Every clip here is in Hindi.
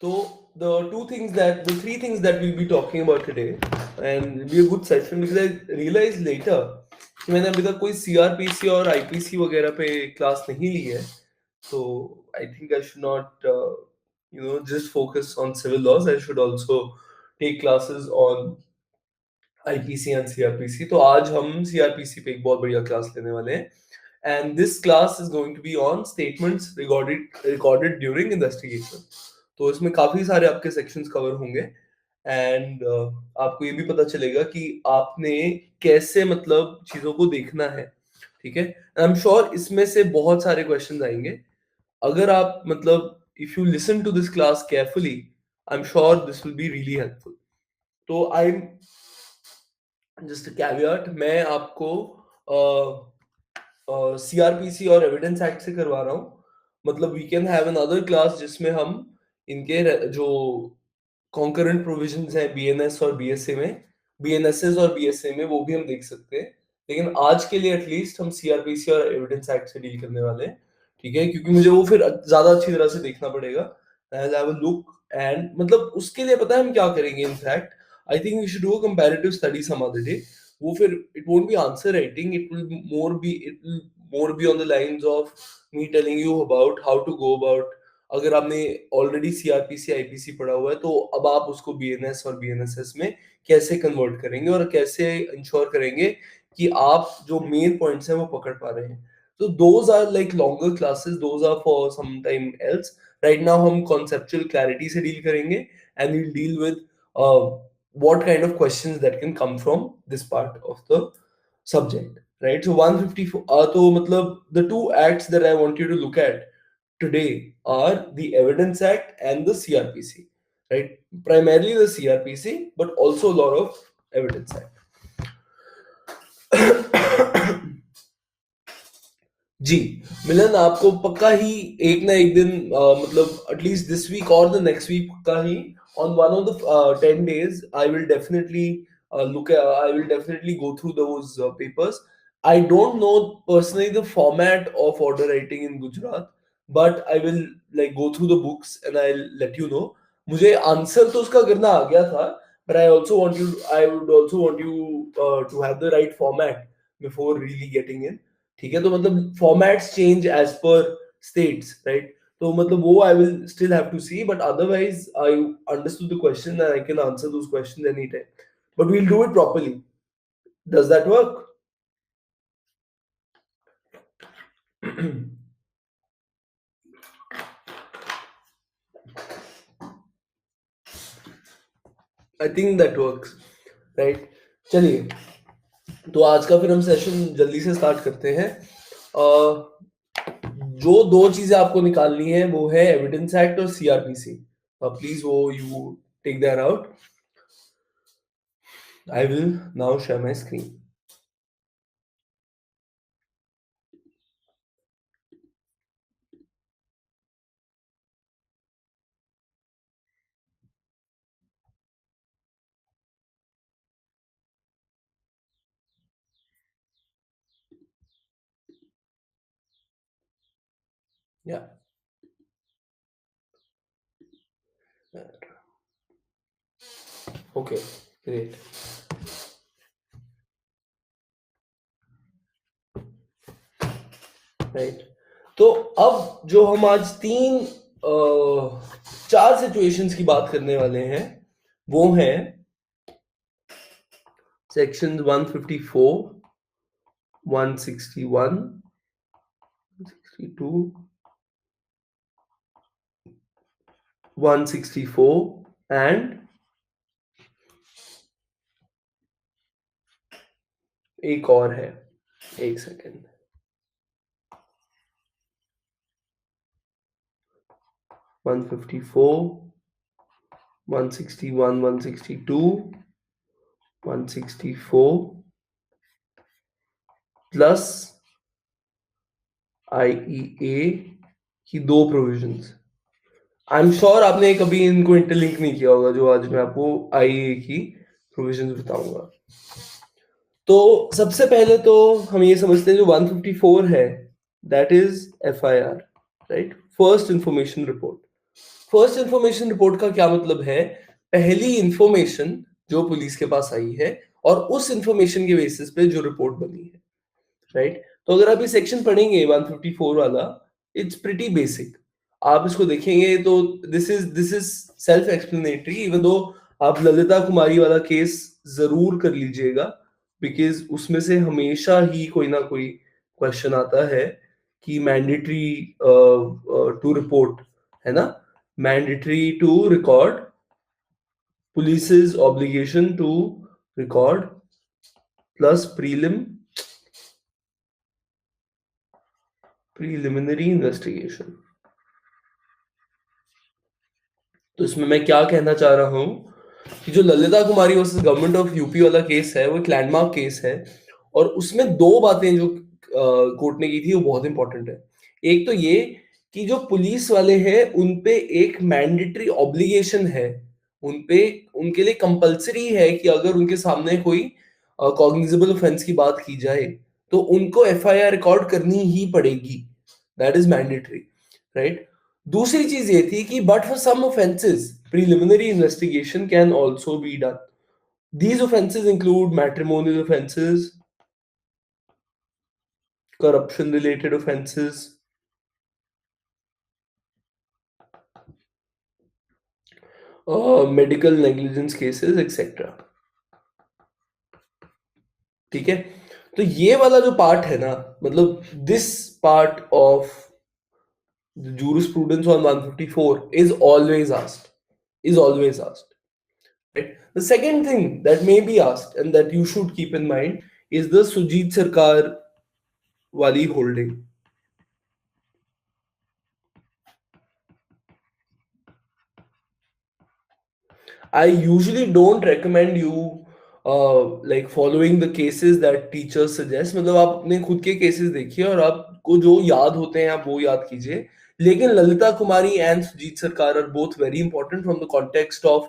So the three things that we'll be talking about today, and it'll be a good session because I realized later कि मैंने अभी तक कोई CRPC और IPC वगैरह पे क्लास नहीं ली है, so I think I should not just focus on civil laws. I should also take classes on IPC and CRPC. तो आज हम CRPC पे एक बहुत बढ़िया क्लास लेने वाले हैं. And this class is going to be on statements recorded during investigation. तो इसमें काफी सारे आपके सेक्शंस कवर होंगे एंड आपको ये भी पता चलेगा कि आपने कैसे मतलब चीजों को देखना है. ठीक है. आई एम श्योर इसमें से बहुत सारे क्वेश्चंस आएंगे. अगर आप मतलब if you listen to this class carefully, I am sure this will be really helpful. तो आई एम जस्ट कैवियट, मैं आपको सीआरपीसी और एविडेंस एक्ट से करवा रहा हूँ. मतलब we can have another class जिसमें हम इनके जो कॉन्करेंट प्रोविजंस हैं बीएनएस और बीएसए में, बीएनएसएस और बीएसए में, वो भी हम देख सकते हैं. लेकिन आज के लिए एटलीस्ट हम सीआरपीसी और एविडेंस एक्ट से डील करने वाले हैं. ठीक है, क्योंकि मुझे वो फिर ज्यादा अच्छी तरह से देखना पड़ेगा. I have a look and मतलब उसके लिए पता है हम क्या करेंगे. In fact I think we should do a comparative study some other day. वो फिर it won't be answer writing, it will more be on the lines of me telling you about how to go about. अगर आपने ऑलरेडी सीआरपीसी आईपीसी पढ़ा हुआ है तो अब आप उसको बीएनएस और बीएनएसएस में कैसे कन्वर्ट करेंगे और कैसे इंश्योर करेंगे कि आप जो मेन पॉइंट्स हैं वो पकड़ पा रहे हैं. तो those are like longer classes, those are for some time else. Right now हम कॉन्सेप्चुअल क्लैरिटी से डील करेंगे and we'll deal with what kind of questions that can come from this part of the subject, right? So 154 तो मतलब the two acts that I want you to look at today are the Evidence Act and the CRPC, right? Primarily the CRPC, but also a lot of Evidence Act. जी मिलन, आपको पक्का ही एक ना एक दिन मतलब एटलीस्ट दिस वीक और द नेक्स्ट वीक पक्का ही on one of the 10 days I will definitely I will definitely go through those papers. I don't know personally the format of order writing in Gujarat, but I will like go through the books and I'll let you know. मुझे आंसर तो उसका करना आ गया था, but I would also want you to have the right format before really getting in. ठीक है, तो मतलब formats change as per states, right? तो मतलब वो I will still have to see, but otherwise I understood the question and I can answer those questions anytime. But we'll do it properly. Does that work? I think that works, right? चलिए, तो आज का फिर हम सेशन जल्दी से स्टार्ट करते हैं. जो दो चीजें आपको निकालनी है वो है एविडेंस एक्ट और सीआरपीसी. प्लीज वो you take that out. I will now share my screen. Yeah. Okay, great. Right. तो अब जो हम आज चार सिचुएशंस की बात करने वाले हैं वो हैं सेक्शन 154, 161, 162, 164 एंड एक और है, एक सेकेंड, 154, 161, 162, 164 प्लस IEA की दो प्रोविजंस. आई एम श्योर आपने कभी इनको इंटरलिंक नहीं किया होगा जो आज मैं आपको IEA की प्रोविजंस बताऊंगा. तो सबसे पहले तो हम ये समझते हैं जो 154 है that is FIR, right? First information report. First information report का क्या मतलब है? पहली इंफॉर्मेशन जो पुलिस के पास आई है और उस इंफॉर्मेशन के बेसिस पे जो रिपोर्ट बनी है, राइट? तो अगर आप ये सेक्शन पढ़ेंगे 154 वाला, इट्स प्रीटी बेसिक। आप इसको देखेंगे तो this is self explanatory, even though आप ललिता कुमारी वाला केस जरूर कर लीजिएगा, बिकॉज उसमें से हमेशा ही कोई ना कोई क्वेश्चन आता है कि मैंडेटरी टू रिपोर्ट, है ना, mandatory to record, police's obligation to record plus preliminary investigation। तो इसमें मैं क्या कहना चाह रहा हूँ कि जो ललिता कुमारी वर्सेस गवर्नमेंट ऑफ यूपी वाला केस है वो एक लैंडमार्क केस है, और उसमें दो बातें जो कोर्ट ने की थी वो बहुत इंपॉर्टेंट है। एक तो ये कि जो पुलिस वाले हैं उन पे एक मैंडेटरी ऑब्लिगेशन है, उन पे उनके लिए कंपलसरी है कि अगर उनके सामने कोई कॉग्निजेबल ऑफेंस की बात की जाए तो उनको एफआईआर रिकॉर्ड करनी ही पड़ेगी, दैट इज मैंडेटरी, राइट? दूसरी चीज ये थी कि but for some offences preliminary investigation can also be done. These offenses include matrimonial offenses, corruption related offenses, medical negligence cases, etc. ठीक है? तो ये वाला जो पार्ट है ना, मतलब this part of the jurisprudence on 154 is always asked, right? The second thing that may be asked and that you should keep in mind is the Sujit Sarkar wali holding. I usually don't recommend you like following the cases that teachers suggest। मतलब आप अपने खुद के केसेस देखिए और आपको जो याद होते हैं आप वो याद कीजिए। लेकिन ललिता कुमारी and Sujit Sarkar are both very important from the context of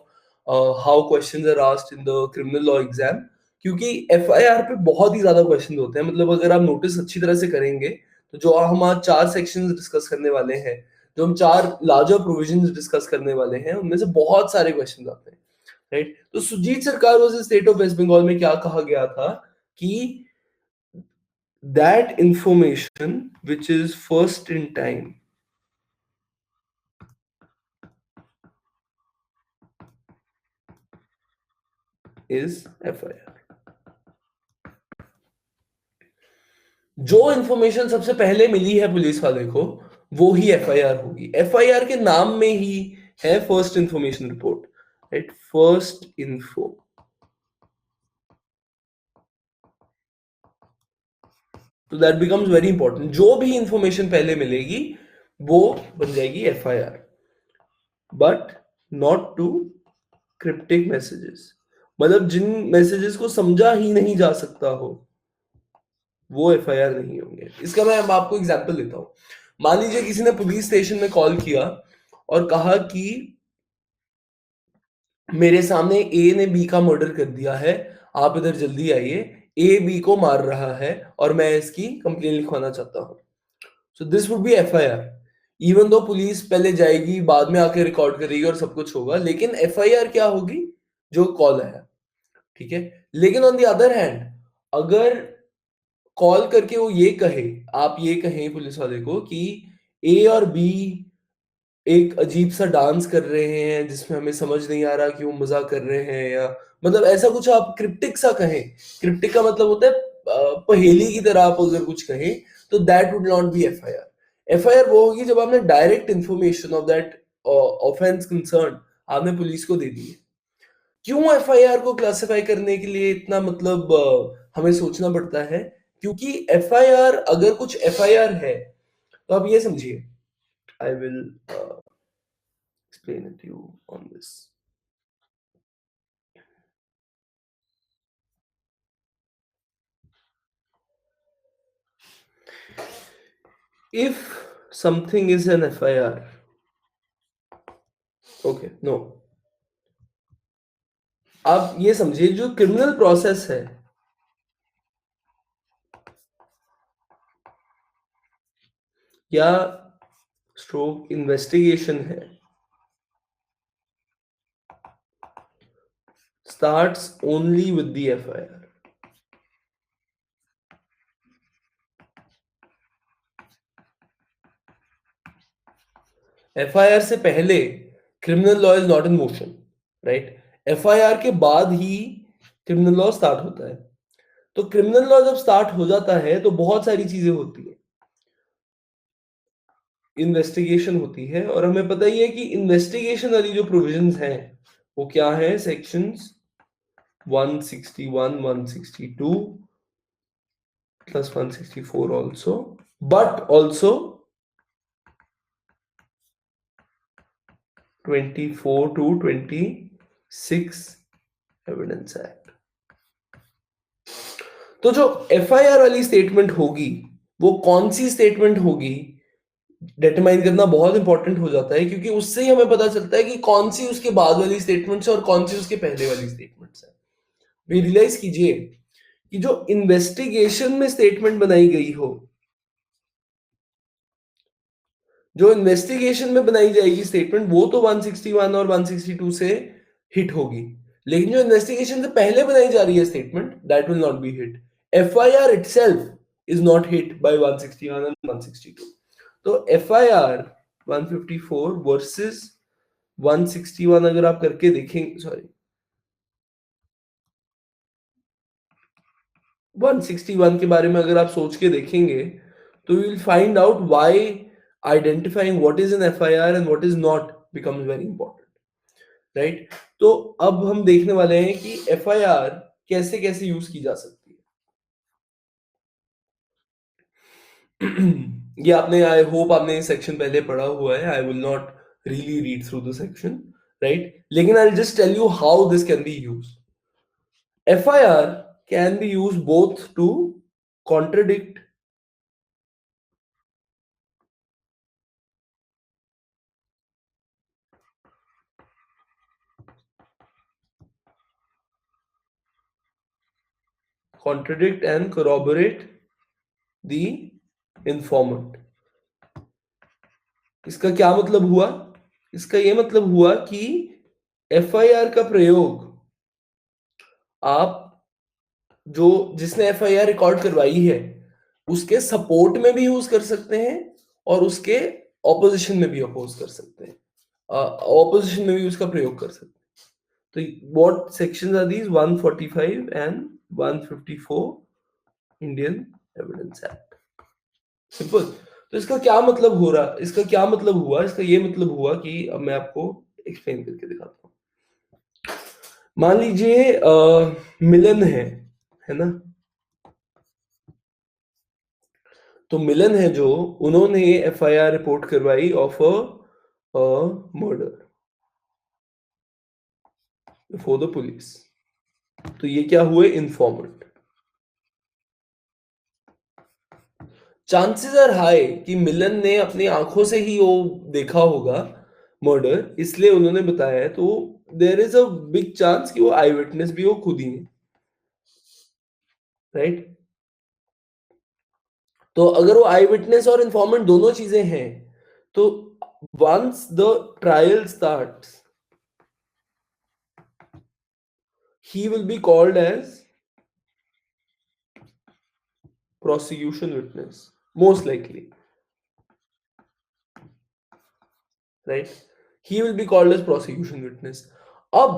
how questions are asked in the criminal law exam, क्योंकि एफआईआर पे बहुत ही ज्यादा क्वेश्चन होते हैं। मतलब अगर आप नोटिस अच्छी तरह से करेंगे तो जो हम आज चार सेक्शंस डिस्कस करने वाले हैं, जो हम चार लार्जर प्रोविजंस डिस्कस करने वाले हैं, उनमें से बहुत सारे क्वेश्चन आते हैं, राइट? तो Sujit Sarkar versus state of West Bengal में क्या कहा गया था कि that information which is first in time is FIR. जो इंफॉर्मेशन सबसे पहले मिली है पुलिस वाले को वो ही एफआईआर होगी। एफआईआर के नाम में ही है first information report, right? First info. तो दैट बिकम्स वेरी इंपॉर्टेंट। जो भी इंफॉर्मेशन पहले मिलेगी वो बन जाएगी FIR, but not to cryptic messages. मतलब जिन मैसेजेस को समझा ही नहीं जा सकता हो वो एफआईआर नहीं होंगे। इसका मैं अब आपको एग्जांपल देता हूँ। मान लीजिए किसी ने पुलिस स्टेशन में कॉल किया और कहा कि मेरे सामने ए ने बी का मर्डर कर दिया है, आप इधर जल्दी आइए, ए बी को मार रहा है और मैं इसकी कंप्लेन लिखवाना चाहता हूँ। So this would be FIR. Even though police पहले जाएगी, बाद में आके रिकॉर्ड करेगी और सब कुछ होगा, लेकिन एफआईआर क्या होगी? जो कॉल आया, ठीक है? लेकिन ऑन द अदर हैंड, अगर कॉल करके वो ये कहे, आप ये कहें पुलिस वाले को कि ए और बी एक अजीब सा डांस कर रहे हैं जिसमें हमें समझ नहीं आ रहा कि वो मजाक कर रहे हैं, या मतलब ऐसा कुछ आप क्रिप्टिक सा कहें। क्रिप्टिक का मतलब होता है पहेली की तरह आप अगर कुछ कहें, तो that would not be FIR. FIR वो होगी जब आपने direct information of that offence concern आपने पुलिस को दे दी है। क्यों एफआईआर को क्लासिफाई करने के लिए इतना मतलब हमें सोचना पड़ता है? क्योंकि एफआईआर, अगर कुछ एफआईआर है तो आप ये समझिए, I will explain it to you on this. If something is an FIR, okay, no, आप ये समझिए जो क्रिमिनल प्रोसेस है या स्ट्रोक इन्वेस्टिगेशन है, starts only with the FIR. FIR से पहले criminal law is not in motion, right? FIR के बाद ही क्रिमिनल लॉ स्टार्ट होता है। तो क्रिमिनल लॉ जब स्टार्ट हो जाता है तो बहुत सारी चीजें होती है, इन्वेस्टिगेशन होती है, और हमें पता ही है कि इन्वेस्टिगेशन वाली जो प्रोविजंस हैं वो क्या है, sections 161, 162 plus 164 also, but also 24 to 26 evidence act. तो जो FIR वाली स्टेटमेंट होगी वो कौन सी स्टेटमेंट होगी डिटरमाइन करना बहुत इंपॉर्टेंट हो जाता है, क्योंकि उससे ही हमें पता चलता है कि कौन सी उसके बाद वाली स्टेटमेंट्स है और कौन सी उसके पहले वाली स्टेटमेंट्स है। भी रियलाइज कीजिए कि जो इन्वेस्टिगेशन में स्टेटमेंट बनाई गई हो, जो इन्वेस्टिगेशन में बनाई जाएगी स्टेटमेंट, वो तो 161 और 162 से हिट होगी, लेकिन जो इन्वेस्टिगेशन से पहले बनाई जा रही है statement, that will not be hit. FIR itself is not hit by 161 and 162. तो FIR 154 वर्सेस 161 अगर आप करके देखेंगे, सॉरी 161 के बारे में अगर आप सोच के देखेंगे तो you will find out why identifying what is an FIR and what is not becomes very important, right? तो अब हम देखने वाले हैं कि FIR कैसे कैसे यूज की जा सकती है। ये आपने, आई होप आपने ये सेक्शन पहले पढ़ा हुआ है, I will not really read through the section, right? लेकिन I just tell you how this can be used. FIR can be used both to contradict and corroborate the informant। इसका क्या मतलब हुआ? इसका ये मतलब हुआ कि FIR का प्रयोग आप जो जिसने FIR रिकॉर्ड करवाई है उसके सपोर्ट में भी यूज कर सकते हैं और उसके ऑपोजिशन में भी अपोज कर सकते हैं, ऑपोजिशन में भी उसका प्रयोग कर सकते हैं। तो what sections are these? 145 and 154 Indian evidence act. Simple. तो इसका क्या मतलब हो रहा, इसका क्या मतलब हुआ? इसका ये मतलब हुआ कि अब मैं आपको एक्सप्लेन करके दिखाता हूँ। मान लीजिए मिलन है ना? तो मिलन है जो, उन्होंने FIR रिपोर्ट करवाई of a murder before the police. तो ये क्या हुए? इन्फॉर्मेंट। चांसेस आर हाई कि मिलन ने अपनी आंखों से ही वो देखा होगा मर्डर, इसलिए उन्होंने बताया है। तो there is a big chance कि वो आई विटनेस भी वो खुद ही है, राइट? तो अगर वो आई विटनेस और इन्फॉर्मेंट दोनों चीजें हैं तो once the trial starts he will be called as prosecution witness, most likely, right? He will be called as prosecution witness। अब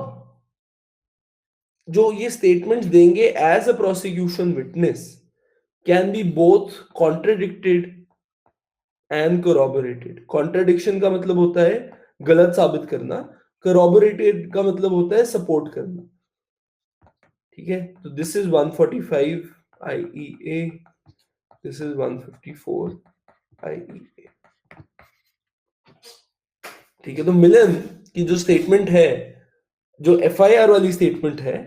जो ये स्टेटमेंट्स देंगे as a prosecution witness can be both contradicted and corroborated। Contradiction का मतलब होता है गलत साबित करना, corroborated का मतलब होता है सपोर्ट करना, ठीक है? तो this is 145 IEA, this is 154 IEA, ठीक है? तो मिलन की जो स्टेटमेंट है, जो FIR वाली स्टेटमेंट है,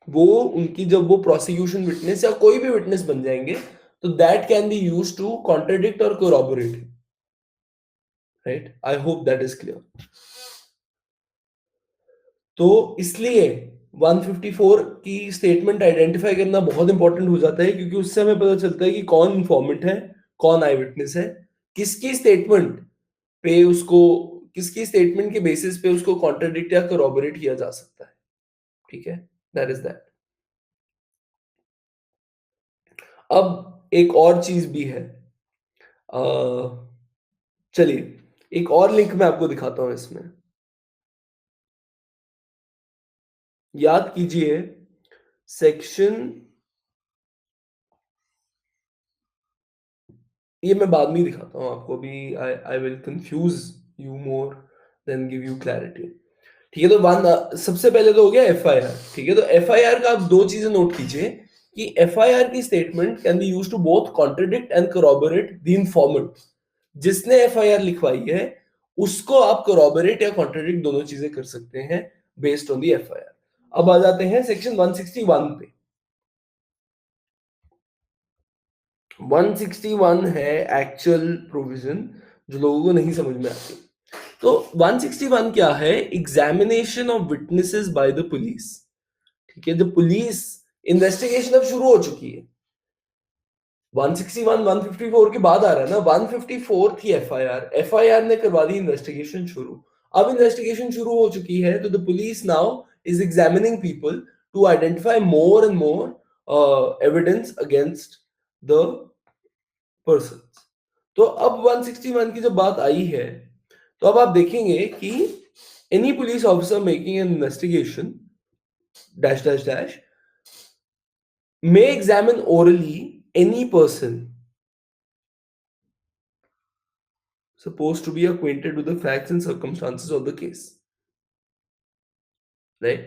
वो उनकी जब वो प्रोसिक्यूशन विटनेस या कोई भी विटनेस बन जाएंगे तो that can be used to contradict और corroborate, right? I hope that is clear. तो इसलिए 154 की स्टेटमेंट आइडेंटिफाई करना बहुत इंपॉर्टेंट हो जाता है, क्योंकि उससे हमें पता चलता है कि कौन इंफॉर्मेंट है, कौन आई विटनेस है, किसकी स्टेटमेंट पे उसको किसकी स्टेटमेंट के बेसिस पे उसको कॉन्ट्रडिक्ट या corroborate किया जा सकता है, ठीक है? That is that. अब एक और चीज भी है। अ, चलिए एक और लिंक मैं आपको दिखाता हूं इसमें। याद कीजिए सेक्शन, ये मैं बाद में ही दिखाता हूँ आपको, अभी I I will confuse you more than give you clarity. ठीक है, तो वन सबसे पहले तो हो गया एफआईआर। ठीक है, तो एफआईआर का आप दो चीजें नोट कीजिए कि एफआईआर की statement can be used to both contradict and corroborate the informant. जिसने एफआईआर लिखवाई है उसको आप corroborate या कॉन्ट्रडिक्ट दोनों चीजें कर सकते हैं बेस्ड ऑन द एफआईआर। अब आ जाते हैं सेक्शन 161 पे। 161 है एक्चुअल प्रोविजन जो लोगों को नहीं समझ में आती। तो 161 क्या है? Examination of witnesses by the police. ठीक है, जब पुलिस इन्वेस्टिगेशन अब शुरू हो चुकी है, 161 154 के बाद आ रहा है ना, 154 थी एफआईआर, एफआईआर ने करवा दी इन्वेस्टिगेशन शुरू। अब इन्वेस्टिगेशन शुरू हो चुकी है, तो the police now is examining people to identify more and more evidence against the person. तो अब 161 की जब बात आई है, तो अब आप देखेंगे कि any police officer making an investigation dash dash dash may examine orally any person supposed to be acquainted with the facts and circumstances of the case, right?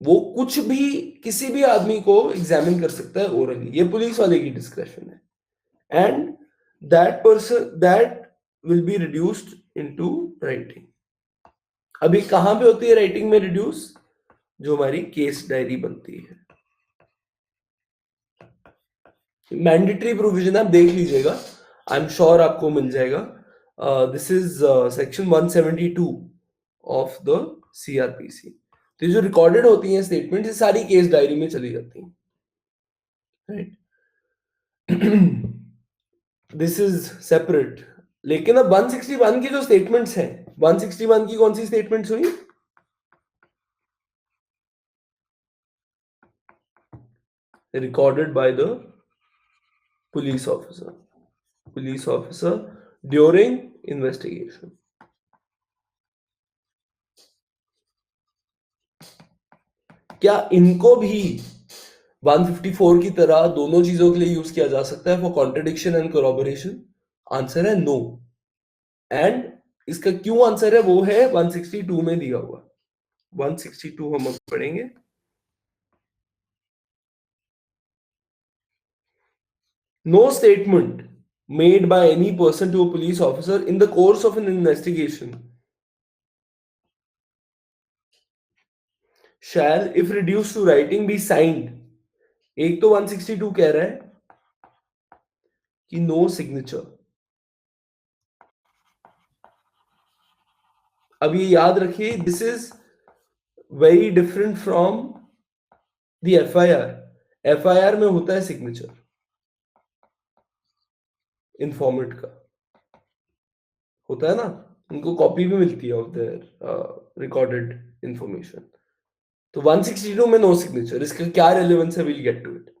वो कुछ भी किसी भी आदमी को एग्जामिन कर सकता है ओरली, ये पुलिस वाले की डिस्क्रिप्शन है। And that person that will be reduced into writing. अभी कहां पे होती है राइटिंग में रिड्यूस? जो हमारी केस डायरी बनती है। मैंडेटरी प्रोविजन आप देख लीजिएगा, आई एम श्योर आपको मिल जाएगा। This is section 172 of the CrPC. तो ये जो रिकॉर्डेड होती हैं स्टेटमेंट, ये सारी केस डायरी में चली जाती हैं, राइट? This is separate. लेकिन अब 161 की जो स्टेटमेंट्स हैं, 161 की कौन सी स्टेटमेंट्स हुई? Recorded by the police officer during investigation. क्या इनको भी 154 की तरह दोनों चीजों के लिए यूज किया जा सकता है for contradiction and corroboration? Answer है नो। एंड इसका क्यों आंसर है वो है 162 में दिया हुआ। 162 हम अब पढ़ेंगे। No statement made by any person to a police officer in the course of an investigation shall, if reduced to writing, be signed। एक तो 162 कह रहा है कि नो सिग्नेचर। अब ये याद रखिए, this is very different from the FIR. FIR में होता है सिग्नेचर इन्फॉर्मेंट का, होता है ना, उनको कॉपी भी मिलती है ऑफ देयर रिकॉर्डेड इंफॉर्मेशन। तो 162 में नो सिग्नेचर, इसका क्या रेलेवेंस है? We'll get to it.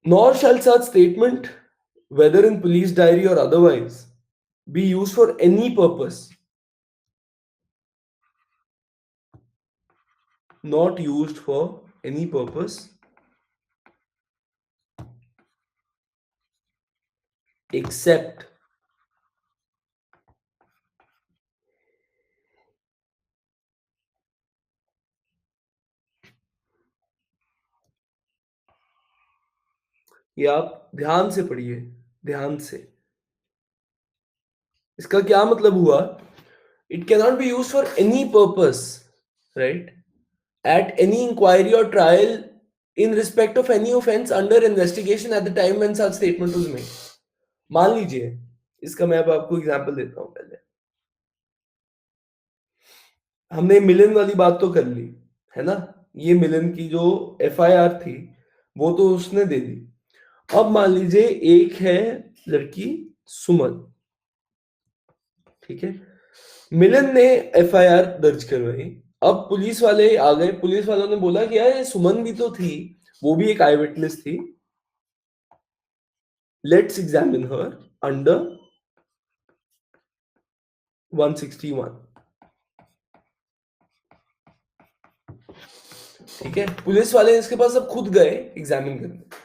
Nor shall such statement whether in police diary or otherwise be used for any purpose not used for any purpose except ये आप ध्यान से पढ़िए, ध्यान से। इसका क्या मतलब हुआ? It can not be use for any purpose, right, at any inquiry or trial in respect of any offense under investigation at the time when such statement was made। मान लीजिए, इसका मैं अब आपको एग्जांपल देता हूं। पहले हमने मिलन वाली बात तो कर ली है ना, ये मिलन की जो एफआईआर थी वो तो उसने दे दी। अब मान लीजिए एक है लड़की सुमन, ठीक है, मिलन ने एफआईआर दर्ज करवाई। अब पुलिस वाले आ गए, पुलिस वालों ने बोला कि यार ये सुमन भी तो थी, वो भी एक आई विटनेस थी, लेट्स एग्जामिन हर अंडर 161। ठीक है, पुलिस वाले इसके पास अब खुद गए एग्जामिन करने।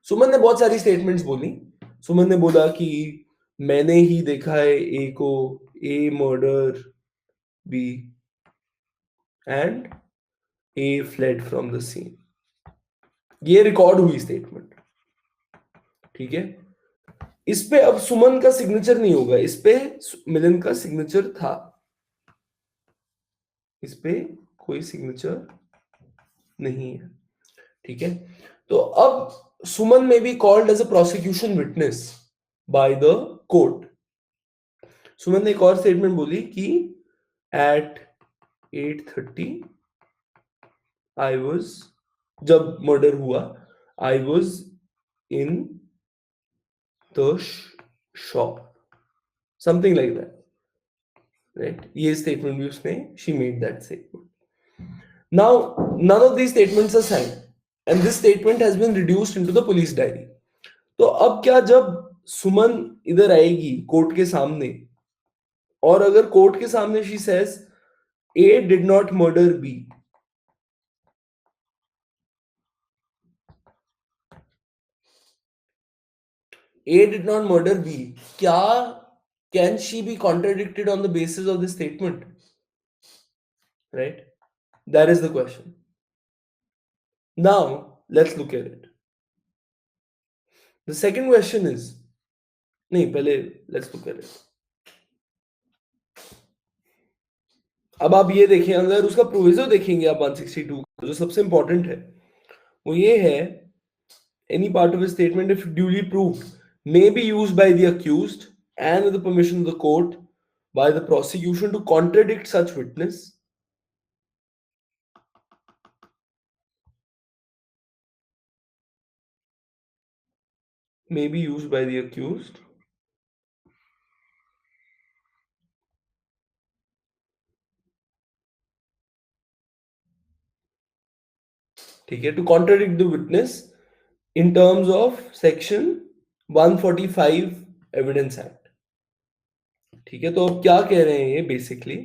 सुमन ने बहुत सारी स्टेटमेंट्स बोली। सुमन ने बोला कि मैंने ही देखा है ए को, A murder B and A fled from the scene. ये रिकॉर्ड हुई स्टेटमेंट। ठीक है, इस पे अब सुमन का सिग्नेचर नहीं होगा, इस पे मिलन का सिग्नेचर था, इस पे कोई सिग्नेचर नहीं है। ठीक है, तो अब Suman may be called as a prosecution witness by the court. Suman ने एक और स्टेटमेंट बोली कि एट 8:30 आई वॉज, जब मर्डर हुआ, I was in the shop, something like that, right. ये स्टेटमेंट भी उसने, she made that statement. Now none of these statements are signed and this statement has been reduced into the police diary। तो अब क्या, जब सुमन इधर आएगी कोर्ट के सामने, और अगर कोर्ट के सामने she says A did not murder B, A did not murder B, क्या can she be contradicted on the basis of this statement, right? That is the question. Now let's look at it. The second question is, नहीं पहले लेट्स लुक एट इट। अब आप ये देखें, अगर उसका प्रोविजो देखेंगे आप 162 जो सबसे इंपॉर्टेंट है, वो ये है, any part of a statement if duly proved may be used by the accused and with the permission of the court by the prosecution to contradict such witness, may be used by the accused ठीक है, to contradict the witness in terms of section 145 evidence act. ठीक है, तो अब क्या कह रहे हैं ये basically,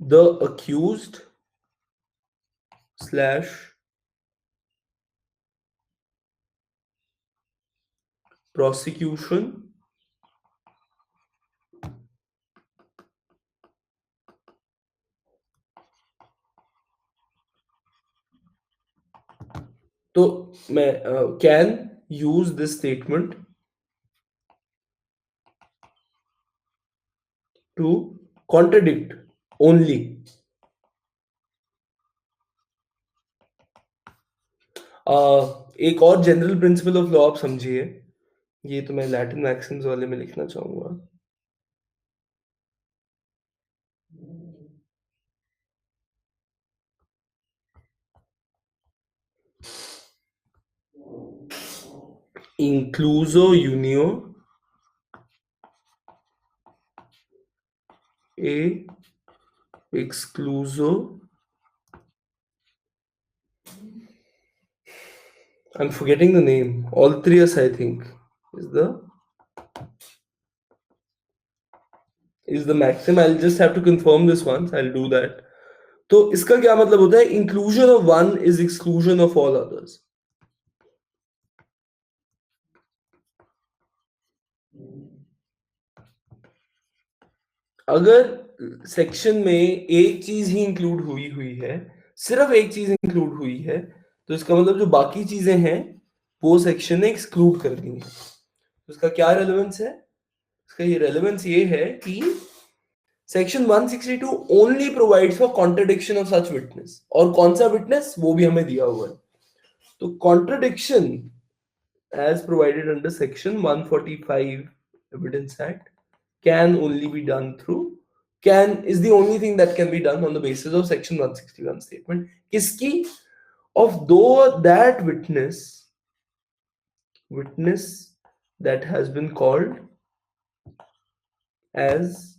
the accused slash prosecution तो मैं can use this statement to contradict only, एक और जनरल प्रिंसिपल ऑफ लॉ आप समझिए, ये तो मैं लैटिन मैक्सिम्स वाले में लिखना चाहूंगा। incluso unio e excluso, I'm forgetting the name, altrius I think is the maxim, I'll just have to confirm this once, I'll do that। तो इसका क्या मतलब होता है, inclusion of one is exclusion of all others. अगर सेक्शन में एक चीज ही इंक्लूड हुई हुई है, सिर्फ एक चीज इंक्लूड हुई है, तो इसका मतलब जो बाकी चीजें हैं वो सेक्शन ने एक्सक्लूड कर दी है। तो इसका क्या रेलेवेंस है, इसका ये रेलेवेंस ये है कि section 162 only provides for contradiction of such witness, और कौन सा विटनेस वो भी हमें दिया हुआ है। तो contradiction as provided under section 145 evidence act can only be done through, can is the only thing that can be done on the basis of section 161 statement, kiski, of though that witness that has been called as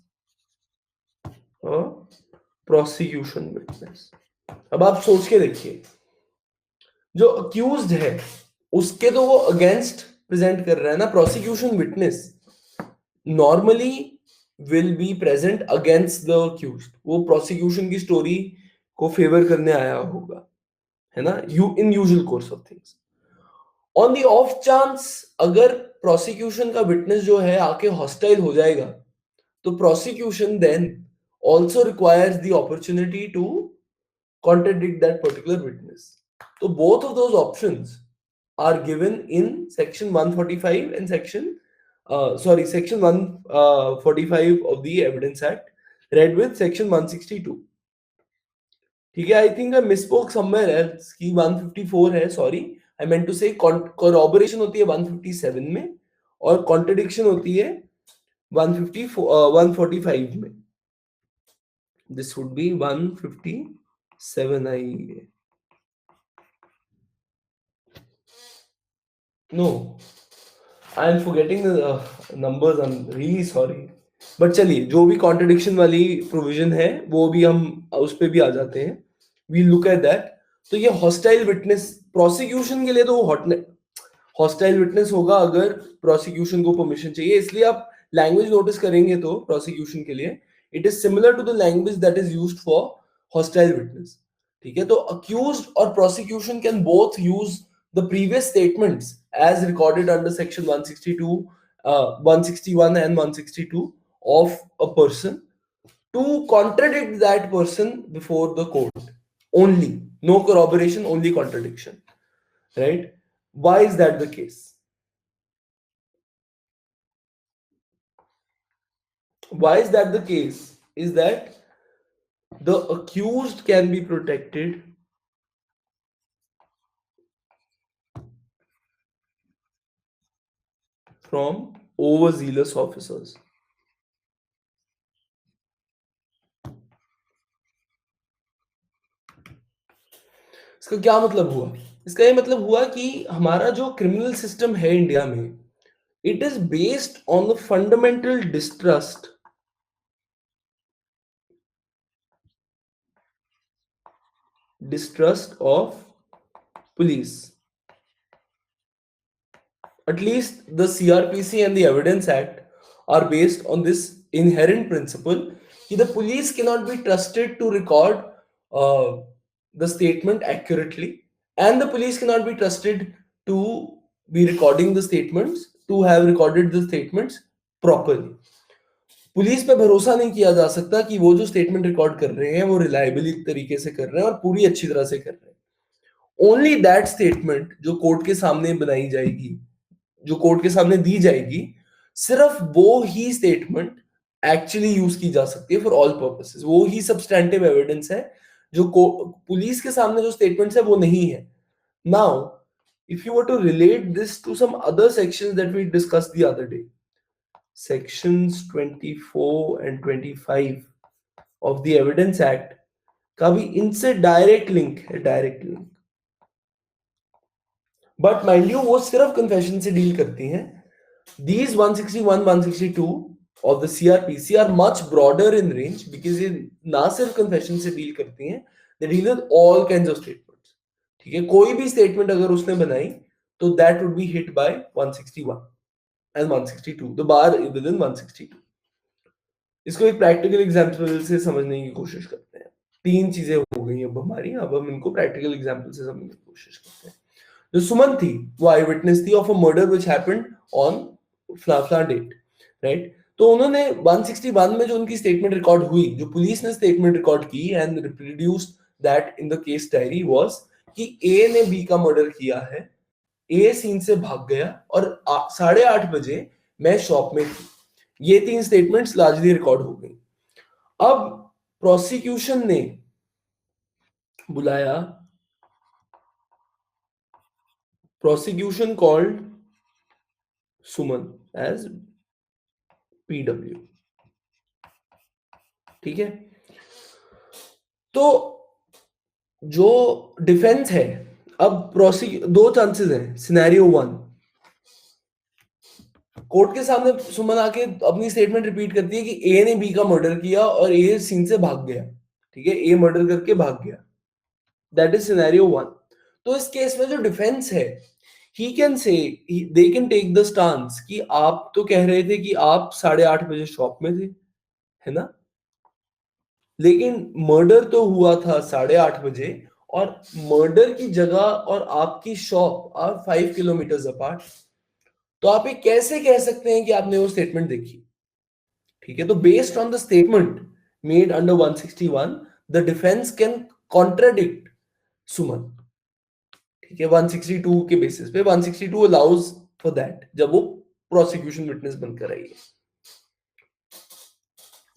a prosecution witness. अब आप सोच के देखिए, जो अक्यूज्ड है उसके तो वो अगेंस्ट प्रेजेंट कर रहा है ना, prosecution witness normally will be present against the accused, वो प्रोसिक्यूशन की स्टोरी को फेवर करने आया होगा, है ना, in usual course of things. On the off chance अगर प्रोसिक्यूशन का विटनेस जो है आके हॉस्टाइल हो जाएगा, तो prosecution then also requires the opportunity to contradict that particular witness. So both of those options are given in section 145 and section 145 of the Evidence Act, read with section 162. ठीक है, I think I misspoke somewhere else कि 154 है, sorry, I meant to say corroboration होती है 157 में और contradiction होती है 145 में. This would be 157, no, I am forgetting the numbers, I'm really sorry. But चलिए, जो भी contradiction वाली provision है वो भी हम उस पे भी आ जाते हैं, we look at that. तो ये hostile witness prosecution के लिए तो hostile witness होगा अगर prosecution को permission चाहिए, इसलिए आप language notice करेंगे तो prosecution के लिए it is similar to the language that is used for hostile witness. ठीक है, तो accused और prosecution can both use the previous statements as recorded under section 162, 161 and 162 of a person to contradict that person before the court. Only, no corroboration, only contradiction, right? Why is that the case? Why is that the case? Is that the accused can be protected from overzealous officers. इसका क्या मतलब हुआ? इसका ये मतलब हुआ कि हमारा जो क्रिमिनल सिस्टम है इंडिया में, it is based on the fundamental distrust of police. At least the CRPC and the Evidence Act are based on this inherent principle that the police cannot be trusted to record the statement accurately, and the police cannot be trusted to be recording the statements, to have recorded the statements properly. Police पे भरोसा नहीं किया जा सकता कि वो जो स्टेटमेंट रिकॉर्ड कर रहे हैं वो रिलायबली तरीके से कर रहे हैं और पूरी अच्छी तरह से कर रहे हैं. ओनली दैट स्टेटमेंट जो कोर्ट के सामने बनाई जाएगी, जो कोर्ट के सामने दी जाएगी, सिर्फ वो ही स्टेटमेंट एक्चुअली यूज की जा सकती है फॉर ऑल पर्पसेस. वो ही सब्सटैंटिव एविडेंस है. जो पुलिस के सामने जो स्टेटमेंट्स है वो नहीं है. Now if you were to relate this to some other sections that we discussed the other day, sections 24 and 25 of the Evidence Act का भी इनसे डायरेक्ट लिंक है, direct link. But mind you वो सिर्फ कन्फेशन से डील करती हैं. These 161, 162 of the CRPC are much broader in range because ये ना सिर्फ कन्फेशन से डील करती हैं, they deal with all kinds of statements. ठीक है, कोई भी स्टेटमेंट अगर उसने बनाई तो that would be hit by 161 and 162, the bar within 162. इसको एक प्रैक्टिकल एग्जांपल से समझने की कोशिश करते हैं. तीन चीजें हो गई अब हमारी, अब हम इनको प्रैक्टिकल एग्जांपल से समझने की कोशिश करते हैं. जो सुमन थी वो आई विटनेस थी of a murder which happened on फ्ला डेट, राइट. तो उन्होंने 161 में जो उनकी स्टेटमेंट रिकॉर्ड हुई, जो पुलिस ने स्टेटमेंट रिकॉर्ड की and reproduced that in the case diary was कि ए ने बी का मर्डर किया है, ए सीन से भाग गया और 8:30 बजे मैं शॉप में थी. ये तीन स्टेटमेंट्स लार्जली रिकॉर्ड हो गई. अब प्रोसिक्यूशन ने बुलाया, prosecution called सुमन as PW. ठीक है, तो जो डिफेंस है, अब दो चांसेस हैं. सिनेरियो 1, कोर्ट के सामने सुमन आके अपनी स्टेटमेंट रिपीट करती है कि ए ने बी का मर्डर किया और ए सीन से भाग गया, ठीक है, ए मर्डर करके भाग गया। That is scenario one. तो इस केस में जो डिफेंस है, he can say, they can take the stance कि आप तो कह रहे थे कि आप 8:30 बजे शॉप में थे, है ना, लेकिन मर्डर तो हुआ था 8:30 बजे, और मर्डर की जगह और आपकी शॉप आर 5 किलोमीटर अपार्ट। तो आप ये कैसे कह सकते हैं कि आपने वो स्टेटमेंट देखी? ठीक है, तो based on the statement made under 161 the defence can contradict Suman. ठीक है, 162 के बेसिस पे 162 अलाउज फॉर दैट, जब वो प्रोसिक्यूशन विटनेस बनकर आई है।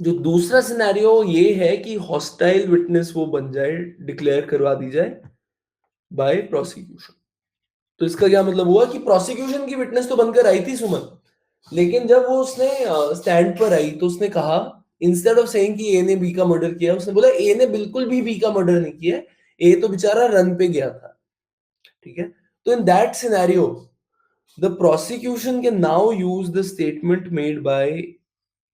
जो दूसरा सिनेरियो ये है कि हॉस्टाइल विटनेस वो बन जाए, डिक्लेयर करवा दी जाए बाय प्रोसिक्यूशन। तो इसका क्या मतलब हुआ कि प्रोसिक्यूशन की विटनेस तो बनकर आई थी सुमन, लेकिन जब वो उसने स्टैंड पर आई तो उसने कहा, इंस्टेड ऑफ सेइंग कि ए ने बी का मर्डर किया, उसने बोला ए ने बिल्कुल भी बी का मर्डर नहीं किया, ए तो बेचारा रन पे गया था। ठीक है, तो in that scenario the prosecution can now use the statement made by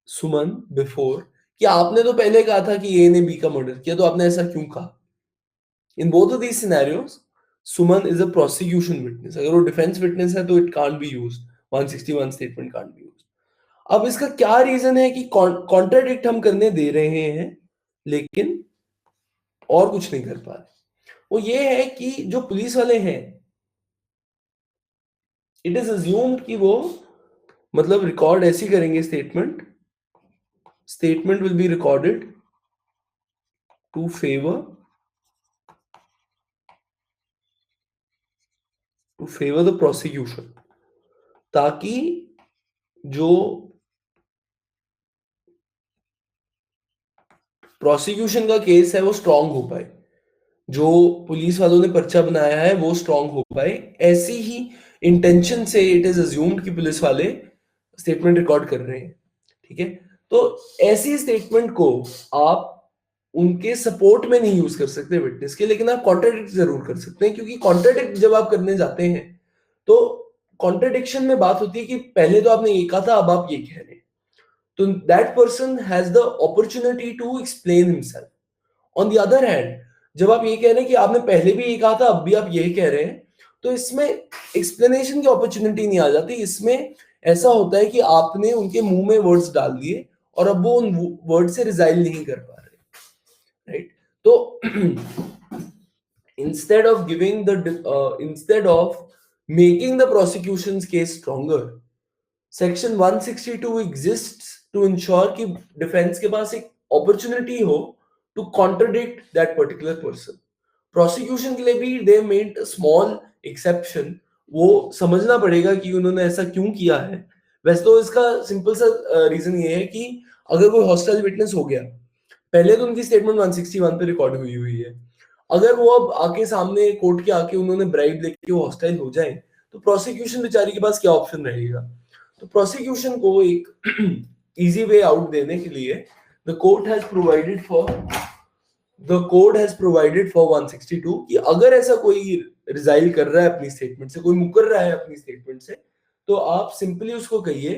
Suman before, कि आपने तो पहले कहा था कि ए ने बी का मर्डर किया, तो आपने ऐसा क्यों कहा? In both of these scenarios Suman is a prosecution witness. अगर वो डिफेंस विटनेस है तो it can't be used, 161 statement can't be used. अब इसका क्या रीजन है कि कॉन्ट्राडिक्ट हम करने दे रहे हैं लेकिन और कुछ नहीं कर पा रहे? वो ये है कि जो पुलिस वाले हैं, इट इज अज्यूम्ड कि वो मतलब रिकॉर्ड ऐसी करेंगे, statement will be recorded to favour the prosecution, ताकि जो प्रोसिक्यूशन का केस है वो स्ट्रांग हो पाए, जो पुलिस वालों ने पर्चा बनाया है वो स्ट्रांग हो पाए। ऐसी ही इंटेंशन से इट इज अज्यूम्ड कि पुलिस वाले स्टेटमेंट रिकॉर्ड कर रहे हैं। ठीक है, तो ऐसी स्टेटमेंट को आप उनके सपोर्ट में नहीं यूज कर सकते विटनेस के, लेकिन आप कॉन्ट्राडिक्ट जरूर कर सकते हैं, क्योंकि कॉन्ट्राडिक्ट जब आप करने जाते हैं तो कॉन्ट्राडिक्शन में बात होती है कि पहले तो आपने ये कहा था, अब आप ये कह रहे हैं, तो that person has the opportunity to explain himself. On the other hand, जब आप ये कह रहे हैं कि आपने पहले भी ये कहा था, अब भी आप यही कह रहे हैं, तो इसमें एक्सप्लेनेशन की अपॉर्चुनिटी नहीं आ जाती। इसमें ऐसा होता है कि आपने उनके मुंह में वर्ड्स डाल दिए और अब वो उन वर्ड से रिजाइल नहीं कर पा रहे, राइट? तो instead of making the prosecution's case stronger, सेक्शन 162 exists to ensure कि डिफेंस के पास एक अपॉर्चुनिटी हो to contradict that particular person. Prosecution के लिए भी दे मेड स्मॉल एक्सेप्शन। वो समझना पड़ेगा कि उन्होंने ऐसा क्यों किया है। वैसे तो इसका सिंपल सा रीजन ये है कि अगर कोई हॉस्टाइल विटनेस हो गया, पहले तो उनकी स्टेटमेंट 161 पे रिकॉर्ड हुई हुई है, अगर वो अब आके सामने कोर्ट के आके उन्होंने ब्राइब लेके वो हॉस्टाइल हो जाए, तो प्रोसिक्यूशन बेचारी के पास क्या ऑप्शन रहेगा? तो प्रोसिक्यूशन को एक इजी वे आउट देने के लिए the court has provided for the code has provided for 162 कि अगर ऐसा कोई रिजाइल कर रहा है अपनी स्टेटमेंट से, कोई मुकर रहा है अपनी स्टेटमेंट से, तो आप सिंपली उसको कहिए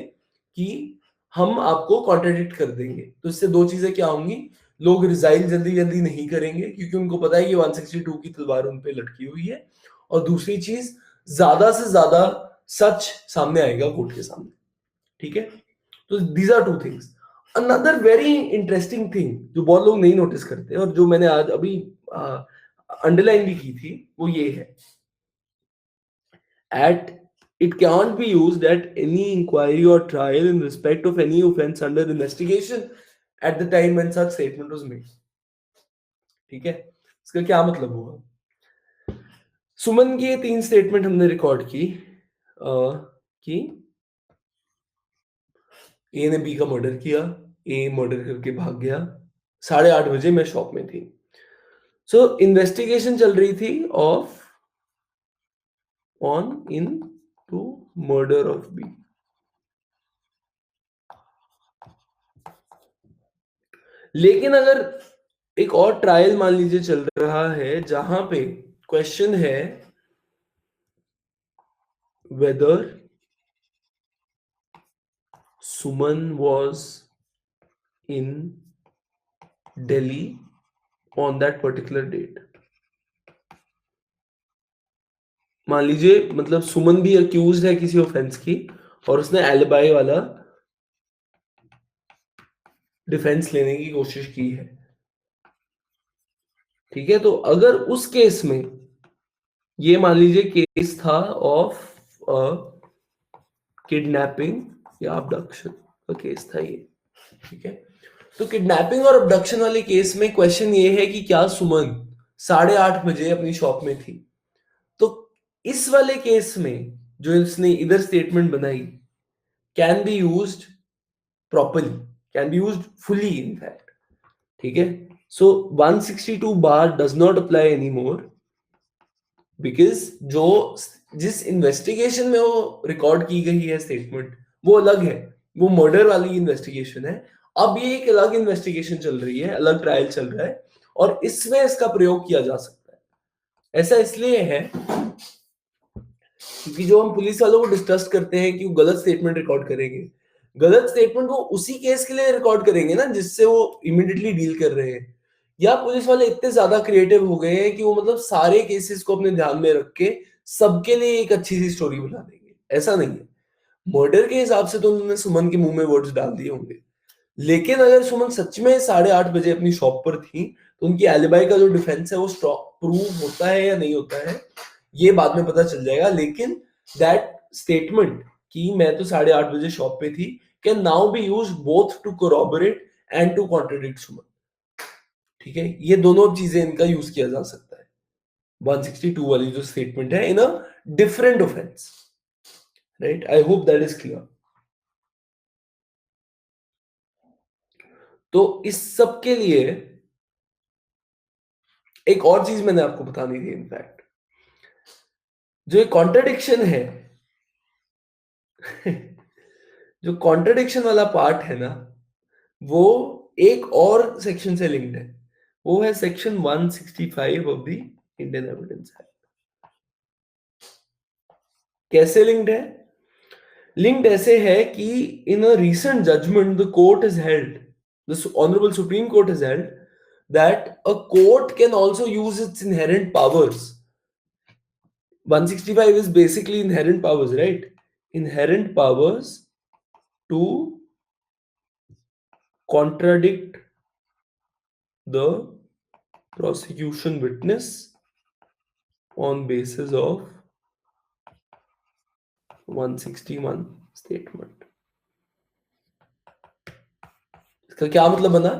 कि हम आपको कॉन्ट्रडिक्ट कर देंगे। तो इससे दो चीजें क्या होंगी, लोग रिजाइल जल्दी जल्दी नहीं करेंगे क्योंकि उनको पता है कि 162 की तलवार उन पे लटकी हुई है, और दूसरी चीज, ज्यादा से ज्यादा सच सामने आएगा कोर्ट के सामने। ठीक है, तो these are two things. Another very interesting thing जो बहुत लोग नहीं नोटिस करते और जो मैंने आज अभी अंडरलाइन भी की थी, वो ये है, at it can't be used at any inquiry or trial in respect of any offense under investigation at the time when such statement was made। ठीक है, इसका क्या मतलब हुआ? सुमन की ये 3 स्टेटमेंट हमने रिकॉर्ड की कि ए ने बी का मर्डर किया, ए मर्डर करके भाग गया, 8:30 बजे मैं शॉप में थी। सो इन्वेस्टिगेशन चल रही थी of on into murder of B. लेकिन अगर एक और ट्रायल मान लीजिए चल रहा है जहां पे क्वेश्चन है weather Suman was in Delhi on that particular date. मान लीजिए मतलब सुमन भी अक्यूज्ड है किसी ऑफेंस की और उसने एलिबाई वाला डिफेंस लेने की कोशिश की है। ठीक है, तो अगर उस केस में ये मान लीजिए केस था ऑफ किडनैपिंग या अबडक्शन का केस था ये। ठीक है, तो किडनैपिंग और अबडक्शन वाले केस में क्वेश्चन ये है कि क्या सुमन 8:30 बजे अपनी शॉप में थी। तो इस वाले केस में जो इसने इधर स्टेटमेंट बनाई can be used properly, can be used fully in fact. ठीक है, so 162 bar does not apply any more because जो जिस इन्वेस्टिगेशन में वो रिकॉर्ड की गई है स्टेटमेंट वो अलग है, वो मर्डर वाली इन्वेस्टिगेशन है। अब ये एक अलग इन्वेस्टिगेशन चल रही है, अलग ट्रायल चल रहा है और इसमें इसका प्रयोग किया जा सकता है। ऐसा इसलिए है क्योंकि जो हम पुलिस वालों को डिस्ट्रस्ट करते हैं कि वो गलत स्टेटमेंट रिकॉर्ड करेंगे, गलत स्टेटमेंट वो उसी केस के लिए रिकॉर्ड करेंगे ना जिससे वो इमिडिएटली डील कर रहे हैं। या पुलिस वाले इतने ज्यादा क्रिएटिव हो गए हैं कि वो मतलब सारे केसेस को अपने ध्यान में रख के सबके लिए एक अच्छी सी स्टोरी बना देंगे। ऐसा नहीं है, मर्डर के हिसाब से तो उन्होंने सुमन के मुंह में वर्ड्स डाल दिए होंगे, लेकिन अगर सुमन सच में 8:30 बजे अपनी शॉप पर थी तो उनकी एलिबाई का जो डिफेंस है वो प्रूव होता है या नहीं होता है ये बाद में पता चल जाएगा। लेकिन दैट स्टेटमेंट कि मैं तो 8:30 बजे शॉप पे थी can now be use both to corroborate and to contradict Suman. ठीक है, ये दोनों चीजें इनका यूज किया जा सकता है 162 वाली जो स्टेटमेंट है in a different offence. Right, I hope that is clear. तो इस सब के लिए एक और चीज मैंने आपको बतानी थी इनफैक्ट, जो एक कॉन्ट्रडिक्शन है जो कॉन्ट्रडिक्शन वाला पार्ट है ना वो एक और सेक्शन से लिंक्ड है, वो है section 165 of the Indian evidence act. कैसे लिंक्ड है? लिंक्ड ऐसे है कि in a recent judgment the court is held, the honourable supreme court is held that a court can also use its inherent powers. 165 is basically inherent powers, right? Inherent powers to contradict the prosecution witness on basis of 161 statement. इसका क्या मतलब बना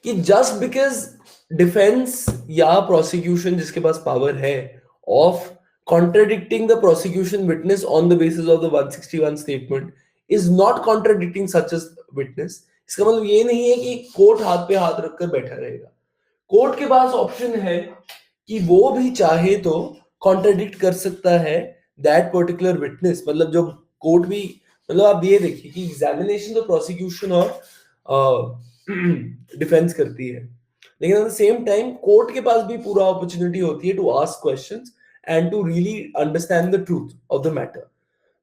कि जस्ट बिकॉज डिफेंस या प्रोसिक्यूशन जिसके पास पावर है of contradicting the prosecution witness on the basis of the 161 statement is not contradicting such a witness, इसका मतलब ये नहीं है कि कोर्ट हाथ पे हाथ रखकर बैठा रहेगा। कोर्ट के पास ऑप्शन है कि वो भी चाहे तो कॉन्ट्रडिक्ट कर सकता है दैट पर्टिकुलर विटनेस। मतलब जब कोर्ट भी मतलब आप ये देखिए कि एग्जामिनेशन तो प्रोसिक्यूशन और डिफेंस करती है, लेकिन at the same time court के पास भी पूरा अपॉर्चुनिटी होती है to ask questions and to really understand the truth of the matter.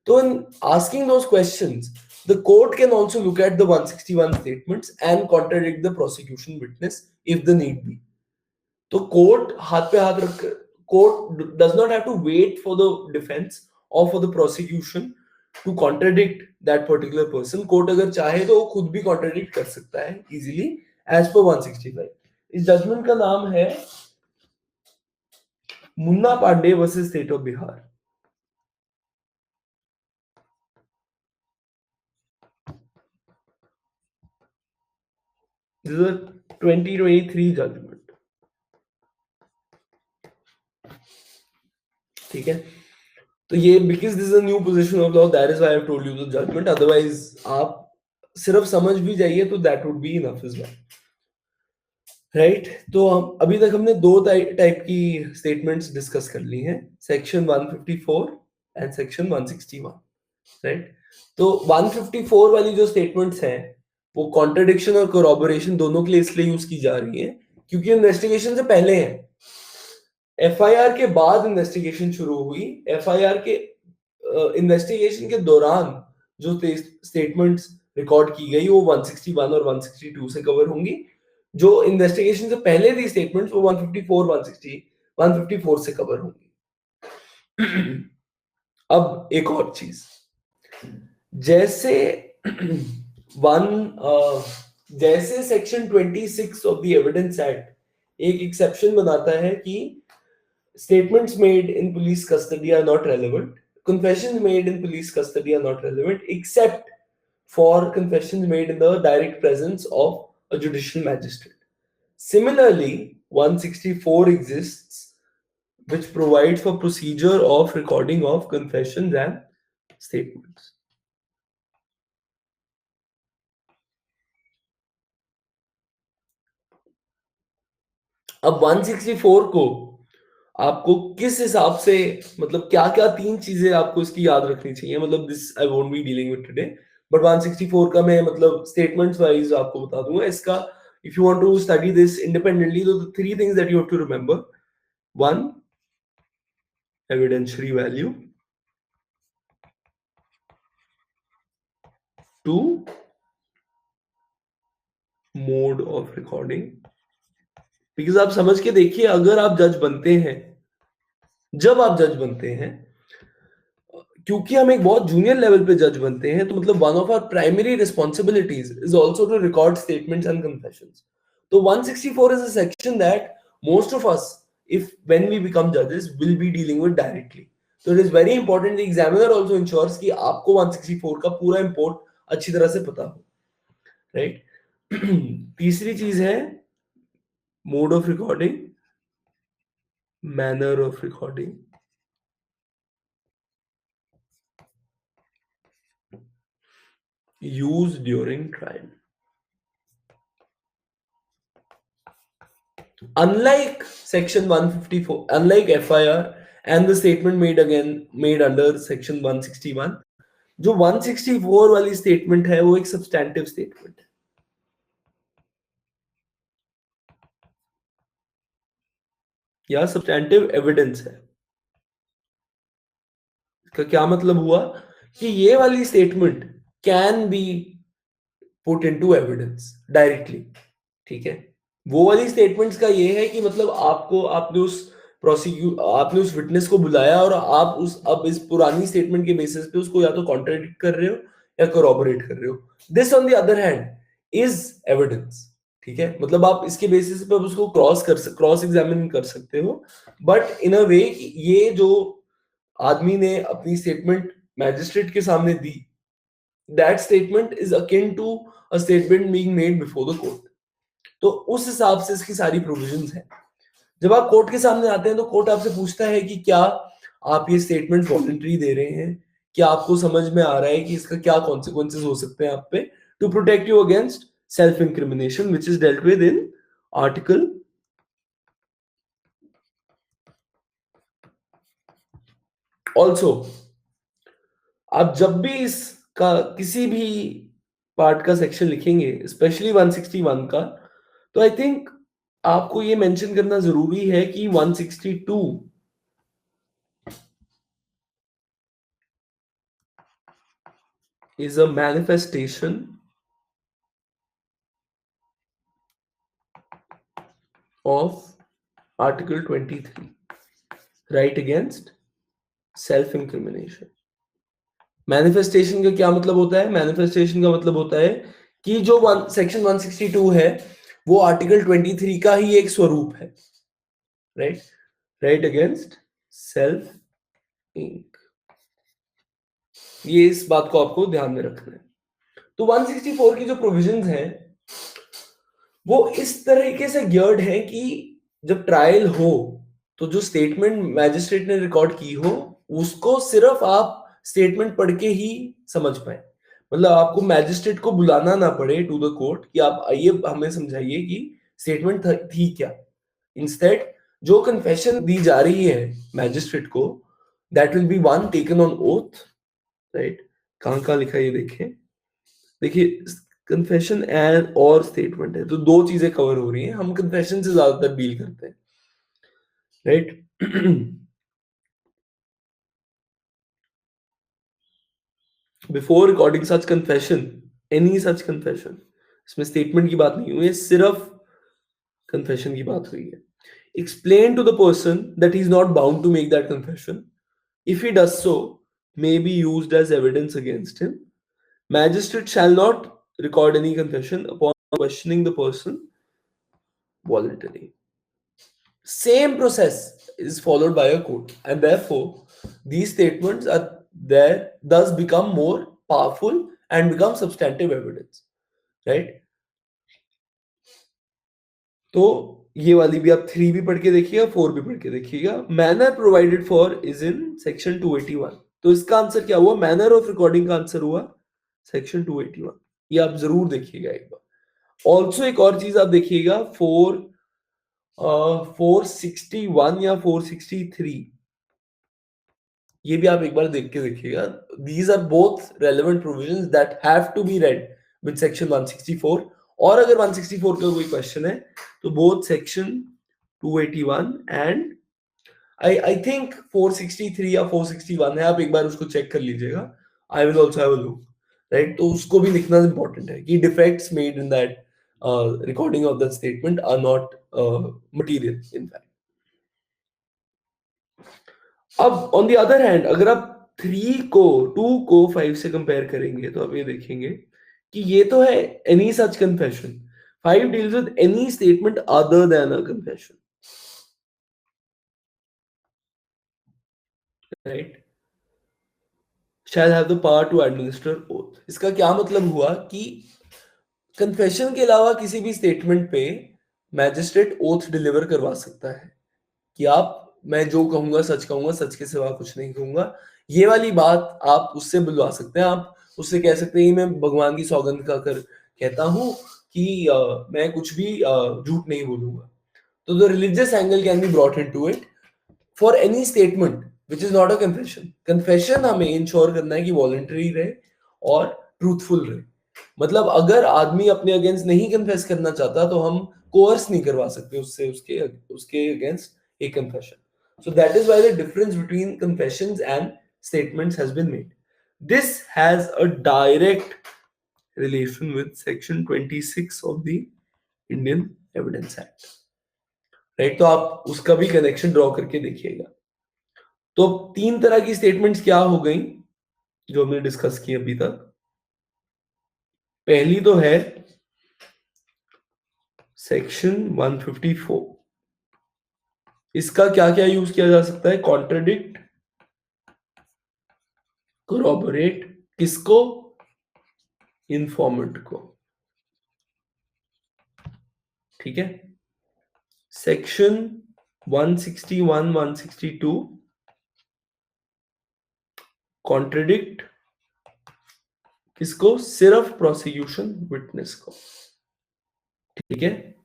So in asking those questions, the court can also look at the 161 statements and contradict the prosecution witness if the need be. So court हाथ पे हाथ रख court does not have to wait for the defense or for the prosecution to contradict that particular person. Court अगर चाहे तो वो खुद भी contradict कर सकता है easily as per 165. इस judgment का नाम है Munna Pandey versus state of Bihar. This is a 2023 judgment. ठीक है, तो ये because this is a new position of law, that is why I have told you the judgment. Otherwise आप सिर्फ समझ भी जाइए तो that would be enough as well. Right, तो हम अभी तक हमने दो टाइप की स्टेटमेंट्स डिस्कस कर ली हैं, सेक्शन 154 एंड सेक्शन 161। राइट, तो 154 वाली जो स्टेटमेंट्स हैं वो कॉन्ट्रडिक्शन और कोरॉबोरेशन दोनों के लिए इसलिए यूज की जा रही है क्योंकि इन्वेस्टिगेशन से पहले है, एफआईआर के बाद इन्वेस्टिगेशन शुरू हुई। एफआईआर के इन्वेस्टिगेशन के दौरान जो स्टेटमेंट्स रिकॉर्ड की गई वो 161 और 162 से कवर होंगी। जो इन्वेस्टिगेशन से पहले थी स्टेटमेंट्स वो 154, 160, 154 से कवर होंगी। अब एक और चीज, जैसे वन जैसे section 26 of the evidence act एक एक्सेप्शन बनाता है कि statements made in police custody are not relevant, confessions made in police custody are not relevant except for confessions made in the direct presence of a judicial magistrate. Similarly, 164 exists which provides for procedure of recording of confessions and statements. अब 164 को आपको किस हिसाब से, मतलब क्या क्या तीन चीजें आपको इसकी याद रखनी चाहिए, मतलब this I won't be dealing with today, but 164 का मैं मतलब स्टेटमेंट्स वाइज आपको बता दूंगा इसका। If you want to study this independently तो three things that you have to remember: one, evidentiary value; two, mode of recording. Because आप समझ के देखिए, अगर आप जज बनते हैं, जब आप जज बनते हैं, क्योंकि हम एक बहुत जूनियर लेवल पे जज बनते हैं, तो मतलब one of our primary responsibilities is also to record statements and confessions. तो 164 is a section that most of us, if when we become जजेस, will be dealing with directly. तो it is very important the examiner also ensures कि आपको 164 का पूरा इंपोर्ट अच्छी तरह से पता हो, राइट? तीसरी चीज है mode of recording, manner of recording, use during trial. Unlike section 154, unlike FIR and the statement made under section 161, जो 164 वाली स्टेटमेंट है वो एक सब्सटैंटिव स्टेटमेंट है, या सब्सटैंटिव एविडेंस है। इसका क्या मतलब हुआ कि ये वाली statement can B put into evidence directly, ठीक है? वो वाली स्टेटमेंट्स का ये है कि मतलब आपने उस विटनेस को बुलाया और आप उस अब इस पुरानी स्टेटमेंट के बेसिस पे उसको या तो कॉन्ट्राडिक्ट कर रहे हो या कोरॉबोरेट कर रहे हो। This on the other hand is evidence, ठीक है? मतलब आप इसके बेसिस पे उसको क्रॉस एग्जामिन कर सकते हो, बट इन अ वे ये जो आदमी ने अपनी स्टेटमेंट मैजिस्ट्रेट के सामने दी, that statement is akin to a statement being made before the court. तो उस हिसाब से इसकी सारी प्रोविजंस हैं। जब आप कोर्ट के सामने आते हैं तो कोर्ट आपसे पूछता है कि क्या आप ये स्टेटमेंट वॉलंटरी दे रहे हैं, क्या आपको समझ में आ रहा है कि इसका क्या कॉन्सिक्वेंसेस हो सकते हैं आप पे, to protect you against self incrimination which is dealt with in article. Also आप जब भी इसका किसी भी पार्ट का सेक्शन लिखेंगे, स्पेशली 161 का, तो आई थिंक आपको ये मेंशन करना जरूरी है कि 162 is a manifestation of Article 23, right against self incrimination। Manifestation का क्या मतलब होता है? मैनिफेस्टेशन का मतलब होता है कि जो सेक्शन 162 है वो आर्टिकल 23 का ही एक स्वरूप है, right? Right against self inc. ये इस बात को आपको ध्यान में रखना है। तो 164 की जो प्रोविजंस हैं वो इस तरीके से गियर्ड है कि जब ट्रायल हो तो जो स्टेटमेंट मैजिस्ट्रेट ने रिकॉर्ड की हो उसको सिर्फ आप स्टेटमेंट पढ़ के ही समझ पाए। मतलब आपको मैजिस्ट्रेट को बुलाना ना पड़े टू द कोर्ट कि आप आइए हमें समझाइए कि स्टेटमेंट थी क्या। इंस्टेड जो कन्फेशन दी जा रही है मैजिस्ट्रेट को, that will B one taken on oath, right? कहां कहां लिखा है ये देखें, देखिए कन्फेशन एंड और स्टेटमेंट है तो दो चीजें कवर हो रही हैं। हम कन्फेशन से ज्यादातर डील करते हैं, right? Before recording such confession, any such confession, इसमें स्टेटमेंट की बात नहीं हुई है, सिर्फ कन्फेशन की बात हुई है। Explain to the person that he is not bound to make that confession. If he does so, may be used as evidence against him. Magistrate shall not record any confession upon questioning the person voluntarily. Same process is followed by a court, and therefore these statements are there thus become more powerful and become substantive evidence, right? तो ये वाली भी आप 3 भी पढ़ के देखिएगा, 4 भी पढ़ के देखिएगा। Manner provided for is in section 281। तो इसका आंसर क्या हुआ? मैनर ऑफ रिकॉर्डिंग का आंसर हुआ सेक्शन 281। ये आप जरूर देखिएगा एक बार। ऑल्सो एक और चीज आप देखिएगा, 461 या 463, ये भी आप एक बार देख के देखिएगा। These are both relevant provisions that have to be read with section 164। और अगर 164 का कोई क्वेश्चन है तो both section 281 and I think 463 या 461 है, आप एक बार उसको चेक कर लीजिएगा। I will also have a look, right? तो उसको भी लिखना इंपॉर्टेंट है कि defects made in that recording of that statement are not material in fact. अब ऑन द अदर हैंड अगर आप 2 को 5 से कंपेयर करेंगे तो आप ये देखेंगे कि ये तो है any such confession. 5 deals with any statement other than a confession, right? Shall have the power to administer oath. इसका क्या मतलब हुआ कि कन्फेशन के अलावा किसी भी स्टेटमेंट पे मैजिस्ट्रेट ओथ डिलीवर करवा सकता है कि आप, मैं जो कहूंगा सच के सिवा कुछ नहीं कहूंगा। ये वाली बात आप उससे बुलवा सकते हैं। आप उससे कह सकते हैं मैं भगवान की सौगंध खाकर कहता हूं कि मैं कुछ भी झूठ नहीं बोलूंगा। तो the religious angle can be brought into it for any statement which is not a confession. Confession हमें इंश्योर करना है कि वॉलंटरी रहे और ट्रूथफुल रहे। मतलब अगर आदमी अपने अगेंस्ट नहीं कन्फेस करना चाहता तो हम कोर्स नहीं करवा सकते उससे उसके उसके against a confession. So that is why the difference between confessions and statements has been made. This has a direct relation with section 26 of the Indian Evidence Act. Right? तो आप उसका भी कनेक्शन ड्रॉ करके देखिएगा। तो 3 तरह की स्टेटमेंट्स क्या हो गई जो हमने डिस्कस की अभी तक। पहली तो है सेक्शन 154। इसका क्या क्या यूज किया जा सकता है? कॉन्ट्रडिक्ट, कोरोबोरेट, किसको? इंफॉर्मेंट को, ठीक है? सेक्शन 161 162 कॉन्ट्रडिक्ट किसको? सिर्फ प्रोसिक्यूशन विटनेस को, ठीक है?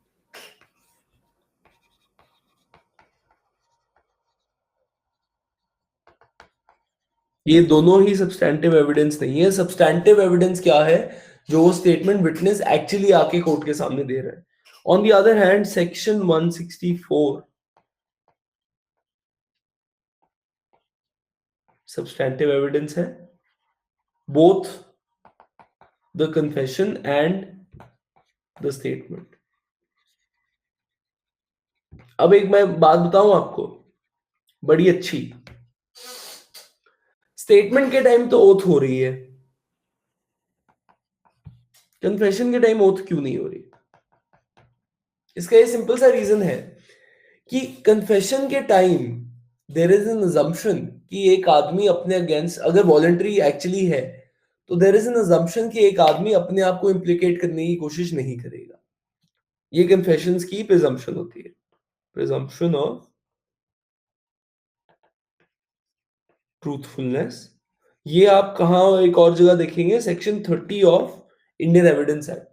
ये दोनों ही सब्सटैंटिव एविडेंस नहीं है। सब्सटैंटिव एविडेंस क्या है? जो वो स्टेटमेंट विटनेस एक्चुअली आके कोर्ट के सामने दे रहा है। On the other hand section 164 substantive evidence है, both the confession and the statement. अब एक मैं बात बताऊं आपको बड़ी अच्छी। स्टेटमेंट के टाइम तो ओथ हो रही है, कन्फेशन के टाइम ओथ क्यों नहीं हो रही? इसका ये सिंपल सा रीजन है कि कन्फेशन के time there is an assumption कि एक आदमी अपने अगेंस्ट, अगर वॉलंटरी एक्चुअली है तो देयर इज एन अजम्पशन कि एक आदमी अपने आप को इम्प्लीकेट करने की कोशिश नहीं करेगा। ये कन्फेशंस की प्रिजम्पशन होती है, प्रिजम्पशन ऑफ ट्रूथफुलनेस। ये आप कहाँ एक और जगह देखेंगे? Section 30 of Indian evidence act,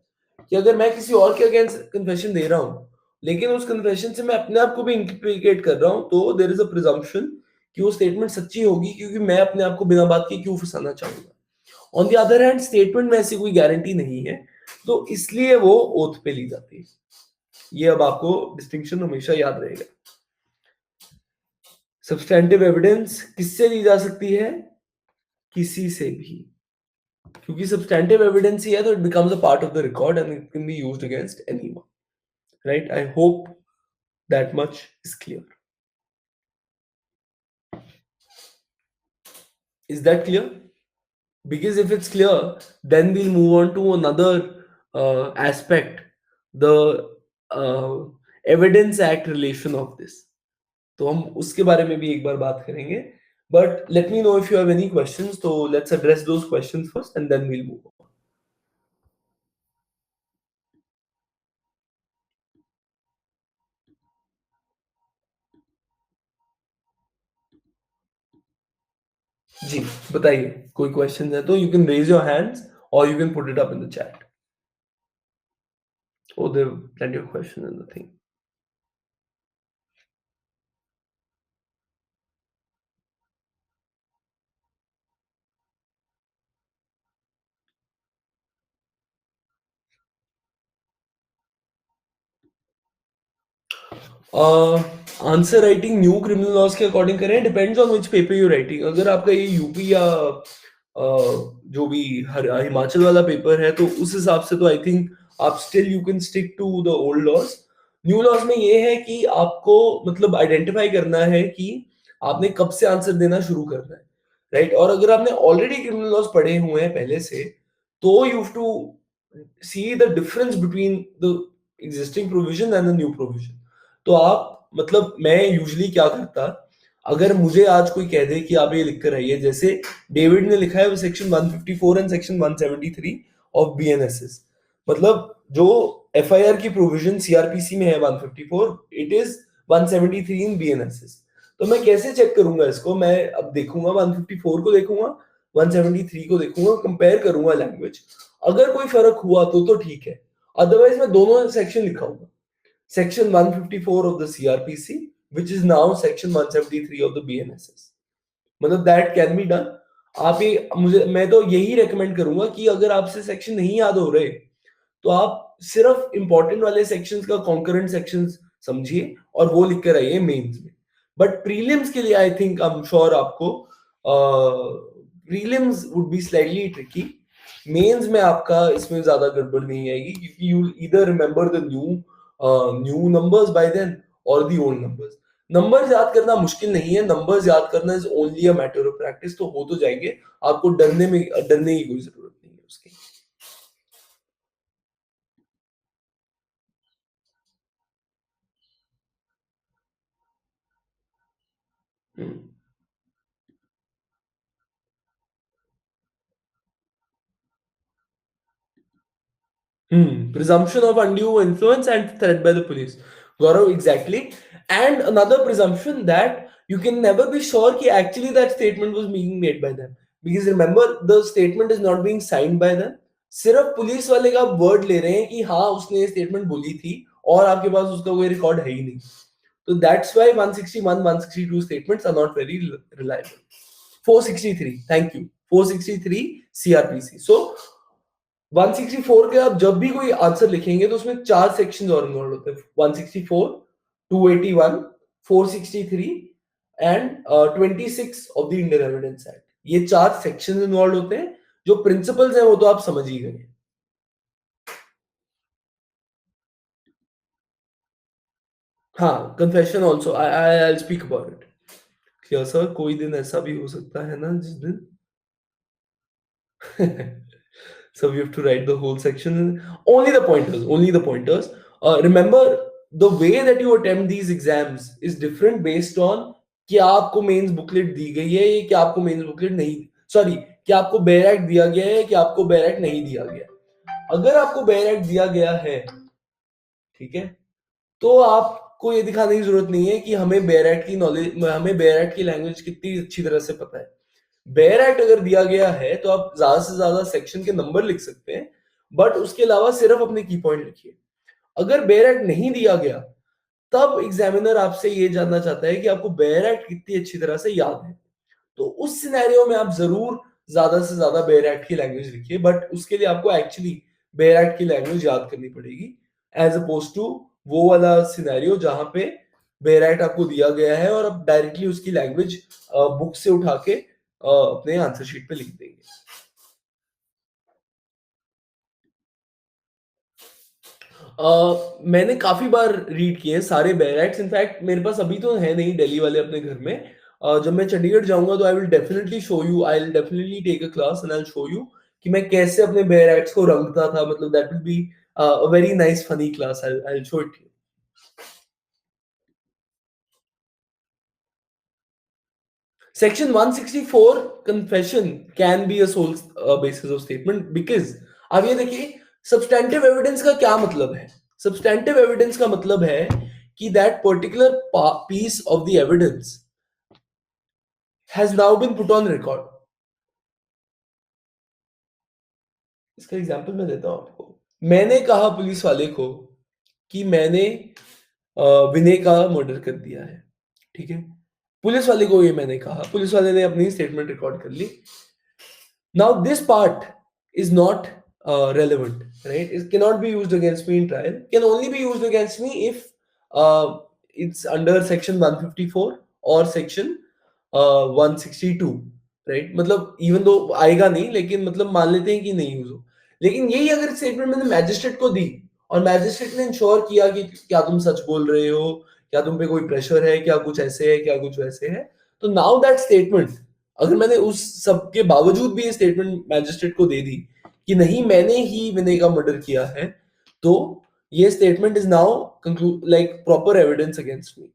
कि अगर मैं किसी और के अगेंस्ट कन्फेशन दे रहा हूं लेकिन उस कन्फेशन से मैं अपने आप को भी इम्प्लीकेट कर रहा हूं तो देयर इज अ प्रिजम्पशन कि वो स्टेटमेंट सच्ची होगी, क्योंकि मैं अपने आप को बिना बात के क्यों फंसाना चाहूंगा। On the other hand statement में ऐसी कोई गारंटी नहीं है, तो इसलिए वो ओथ पे ली जाती है। ये अब आपको डिस्टिंक्शन हमेशा याद रहेगा। सब्सटैंटिव एविडेंस किससे ली जा सकती है? किसी से भी, क्योंकि सब्सटैंटिव एविडेंस ही है तो it becomes a part of the record and it can be used against anyone, right? I hope that much is clear. Is that clear? Because if it's clear, then we'll move on to another aspect, the uh, evidence act relation of this. तो हम उसके बारे में भी एक बार बात करेंगे. But let me know if you have any questions. So let's address those questions first and then we'll move on. जी, बताइए. कोई questions है तो you can raise your hands or you can put it up in the chat. Oh, there are plenty of questions in the thing. Answer writing new criminal laws के अकॉर्डिंग करें, depends on which paper you writing. अगर आपका ये यूपी या जो भी हिमाचल वाला पेपर है तो उस हिसाब से तो आई थिंक आप still you can stick to the old laws. New laws में ये है कि आपको मतलब आइडेंटिफाई करना है कि आपने कब से आंसर देना शुरू करना है, राइट? और अगर आपने ऑलरेडी क्रिमिनल लॉज पढ़े हुए हैं पहले से, तो you have to see the difference between the existing provision and the new provision. तो आप मतलब मैं यूजुअली क्या करता, अगर मुझे आज कोई कह दे कि आप ये लिख कर आइए, जैसे डेविड ने लिखा है section 154 and section 173 of BNSS, मतलब जो एफआईआर की प्रोविजन सीआरपीसी में है 154, इट इज 173 इन बीएनएसएस. तो मैं कैसे चेक करूंगा इसको? मैं अब देखूंगा 154 को, देखूंगा 173 को, देखूंगा, कंपेयर करूंगा लैंग्वेज. अगर कोई फर्क हुआ तो ठीक है, अदरवाइज मैं दोनों section लिखाऊंगा. Section 154 of the CRPC, which is now Section 173 of the BNSS. मतलब that can be done. आप ये मुझे मैं तो यही रेकमेंड करूंगा कि अगर आपसे सेक्शन नहीं याद हो रहे तो आप सिर्फ इंपॉर्टेंट वाले सेक्शंस का कॉन्करेंट सेक्शंस समझिए और वो लिख कर आइए मेंस में. बट प्रीलिम्स के लिए I think I am sure आपको prelims would be slightly tricky. Mains में आपका इसमें ज्यादा गड़बड़ नहीं आएगी क्योंकि you either remember the new numbers by then और द ओल्ड नंबर्स. नंबर्स याद करना मुश्किल नहीं है, नंबर्स याद करना is only a matter of practice. तो हो तो जाएंगे, आपको डरने की कोई जरूरत नहीं है उसकी. हम्म. Presumption of undue influence and threat by the police. Gaurav, exactly. And another presumption that you can never be sure कि actually that statement was being made by them. Because remember, the statement is not being signed by them. सिर्फ पुलिस वाले का वर्ड ले रहे हैं कि हाँ उसने ये स्टेटमेंट बोली थी और आपके पास उसका कोई रिकॉर्ड है ही नहीं. तो that's why 161 162 statements are not very reliable. 463, thank you. 463 CrPC. So 164 के आप जब भी कोई आंसर लिखेंगे तो उसमें 4 सेक्शंस और इन्वॉल्व होते हैं. 164, 281, 463 and 26 of the Indian evidence act. ये 4 सेक्शंस इन्वॉल्व होते हैं. जो प्रिंसिपल्स हैं वो तो आप समझ ही गए. हाँ, confession also I speak about it. क्या सर, कोई दिन ऐसा भी हो सकता है ना जिस दिन so we have to write the whole section. Only the pointers. Only the pointers. Remember, the way that you attempt these exams is different based on क्या आपको मेंस बुकलेट दी गई है या क्या आपको मेंस बुकलेट नहीं, सॉरी, क्या आपको बेयर एक्ट दिया गया है क्या आपको बेयर एक्ट नहीं दिया गया. अगर आपको बेयर एक्ट दिया गया है, ठीक है, तो आपको ये दिखाने की जरूरत नहीं है कि हमें बेयर एक्ट की नॉलेज, हमें बेयर एक्ट की लैंग्वेज कितनी अच्छी तरह से पता है. बेयर एक्ट अगर दिया गया है तो आप ज्यादा से ज्यादा सेक्शन के नंबर लिख सकते हैं, बट उसके अलावा सिर्फ अपने की पॉइंट लिखिए. अगर बेयर एक्ट नहीं दिया गया तब एग्जामिनर आपसे ये जानना चाहता है कि आपको बेयर एक्ट कितनी अच्छी तरह से याद है. तो उस सिनेरियो में आप जरूर ज्यादा से ज्यादा बेयर एक्ट की लैंग्वेज लिखिए, बट उसके लिए आपको एक्चुअली बेयर एक्ट की लैंग्वेज याद करनी पड़ेगी, एज अपोज टू वो वाला सिनेरियो जहां पे बेयर एक्ट आपको दिया गया है और आप डायरेक्टली उसकी लैंग्वेज बुक से उठा के अपने आंसर शीट पे लिख देंगे. मैंने काफ़ी बार रीड किए हैं सारे बैरक्स। इनफैक्ट मेरे पास अभी तो है नहीं दिल्ली वाले अपने घर में। जब मैं चंडीगढ़ जाऊँगा तो I will definitely take a class and I will show you कि मैं कैसे अपने बैरक्स को रंगता था। मतलब that will be a very nice funny class. I will show it to you. Section 164 confession can be a sole basis of statement because अब ये देखिए substantive evidence का क्या मतलब है? Substantive evidence का मतलब है कि that particular piece of the evidence has now been put on record. इसका एग्जांपल मैं देता हूँ आपको। मैंने कहा पुलिस वाले को कि मैंने अ, विनय का मर्डर कर दिया है। ठीक है? पुलिस वाले को ये मैंने कहा, पुलिस वाले ने अपनी स्टेटमेंट रिकॉर्ड कर ली। Now, this part is not relevant, right? It cannot be used against me in trial. Can only be used against me if it's under section 154 or section 162, right? मतलब even though आएगा नहीं, लेकिन मतलब मान लेते हैं कि नहीं यूज हो। लेकिन यही अगर स्टेटमेंट मैंने मैजिस्ट्रेट को दी और मैजिस्ट्रेट ने इंश्योर किया कि क्या तुम सच बोल रहे हो, क्या तुम पे कोई प्रेशर है, क्या कुछ ऐसे है, क्या कुछ वैसे है, तो नाउ दैट स्टेटमेंट, अगर मैंने उस सब के बावजूद भी ये स्टेटमेंट मैजिस्ट्रेट को दे दी कि नहीं मैंने ही विनय का मर्डर किया है, तो ये statement is now conclude like proper evidence against me.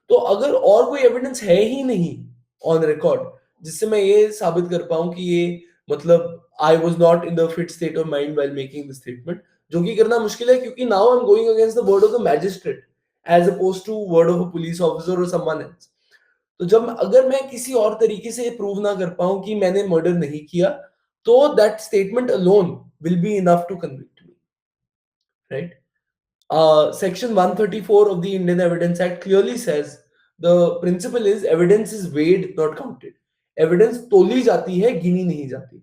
तो अगर और कोई एविडेंस है ही नहीं ऑन रिकॉर्ड जिससे मैं ये साबित कर पाऊं कि ये मतलब I was not in the fit state of mind while making the statement, जो कि करना मुश्किल है क्योंकि now I am going against the word of the magistrate as oppose to word of a police officer और समवन एल्स। तो जब अगर मैं किसी और तरीके से प्रूव ना कर पाऊं कि मैंने मर्डर नहीं किया, तो that statement alone will be enough to convict me, right? Section 134 of the Indian Evidence Act clearly says the principle is evidence is weighed, not counted. Evidence तोली जाती है, गिनी नहीं जाती,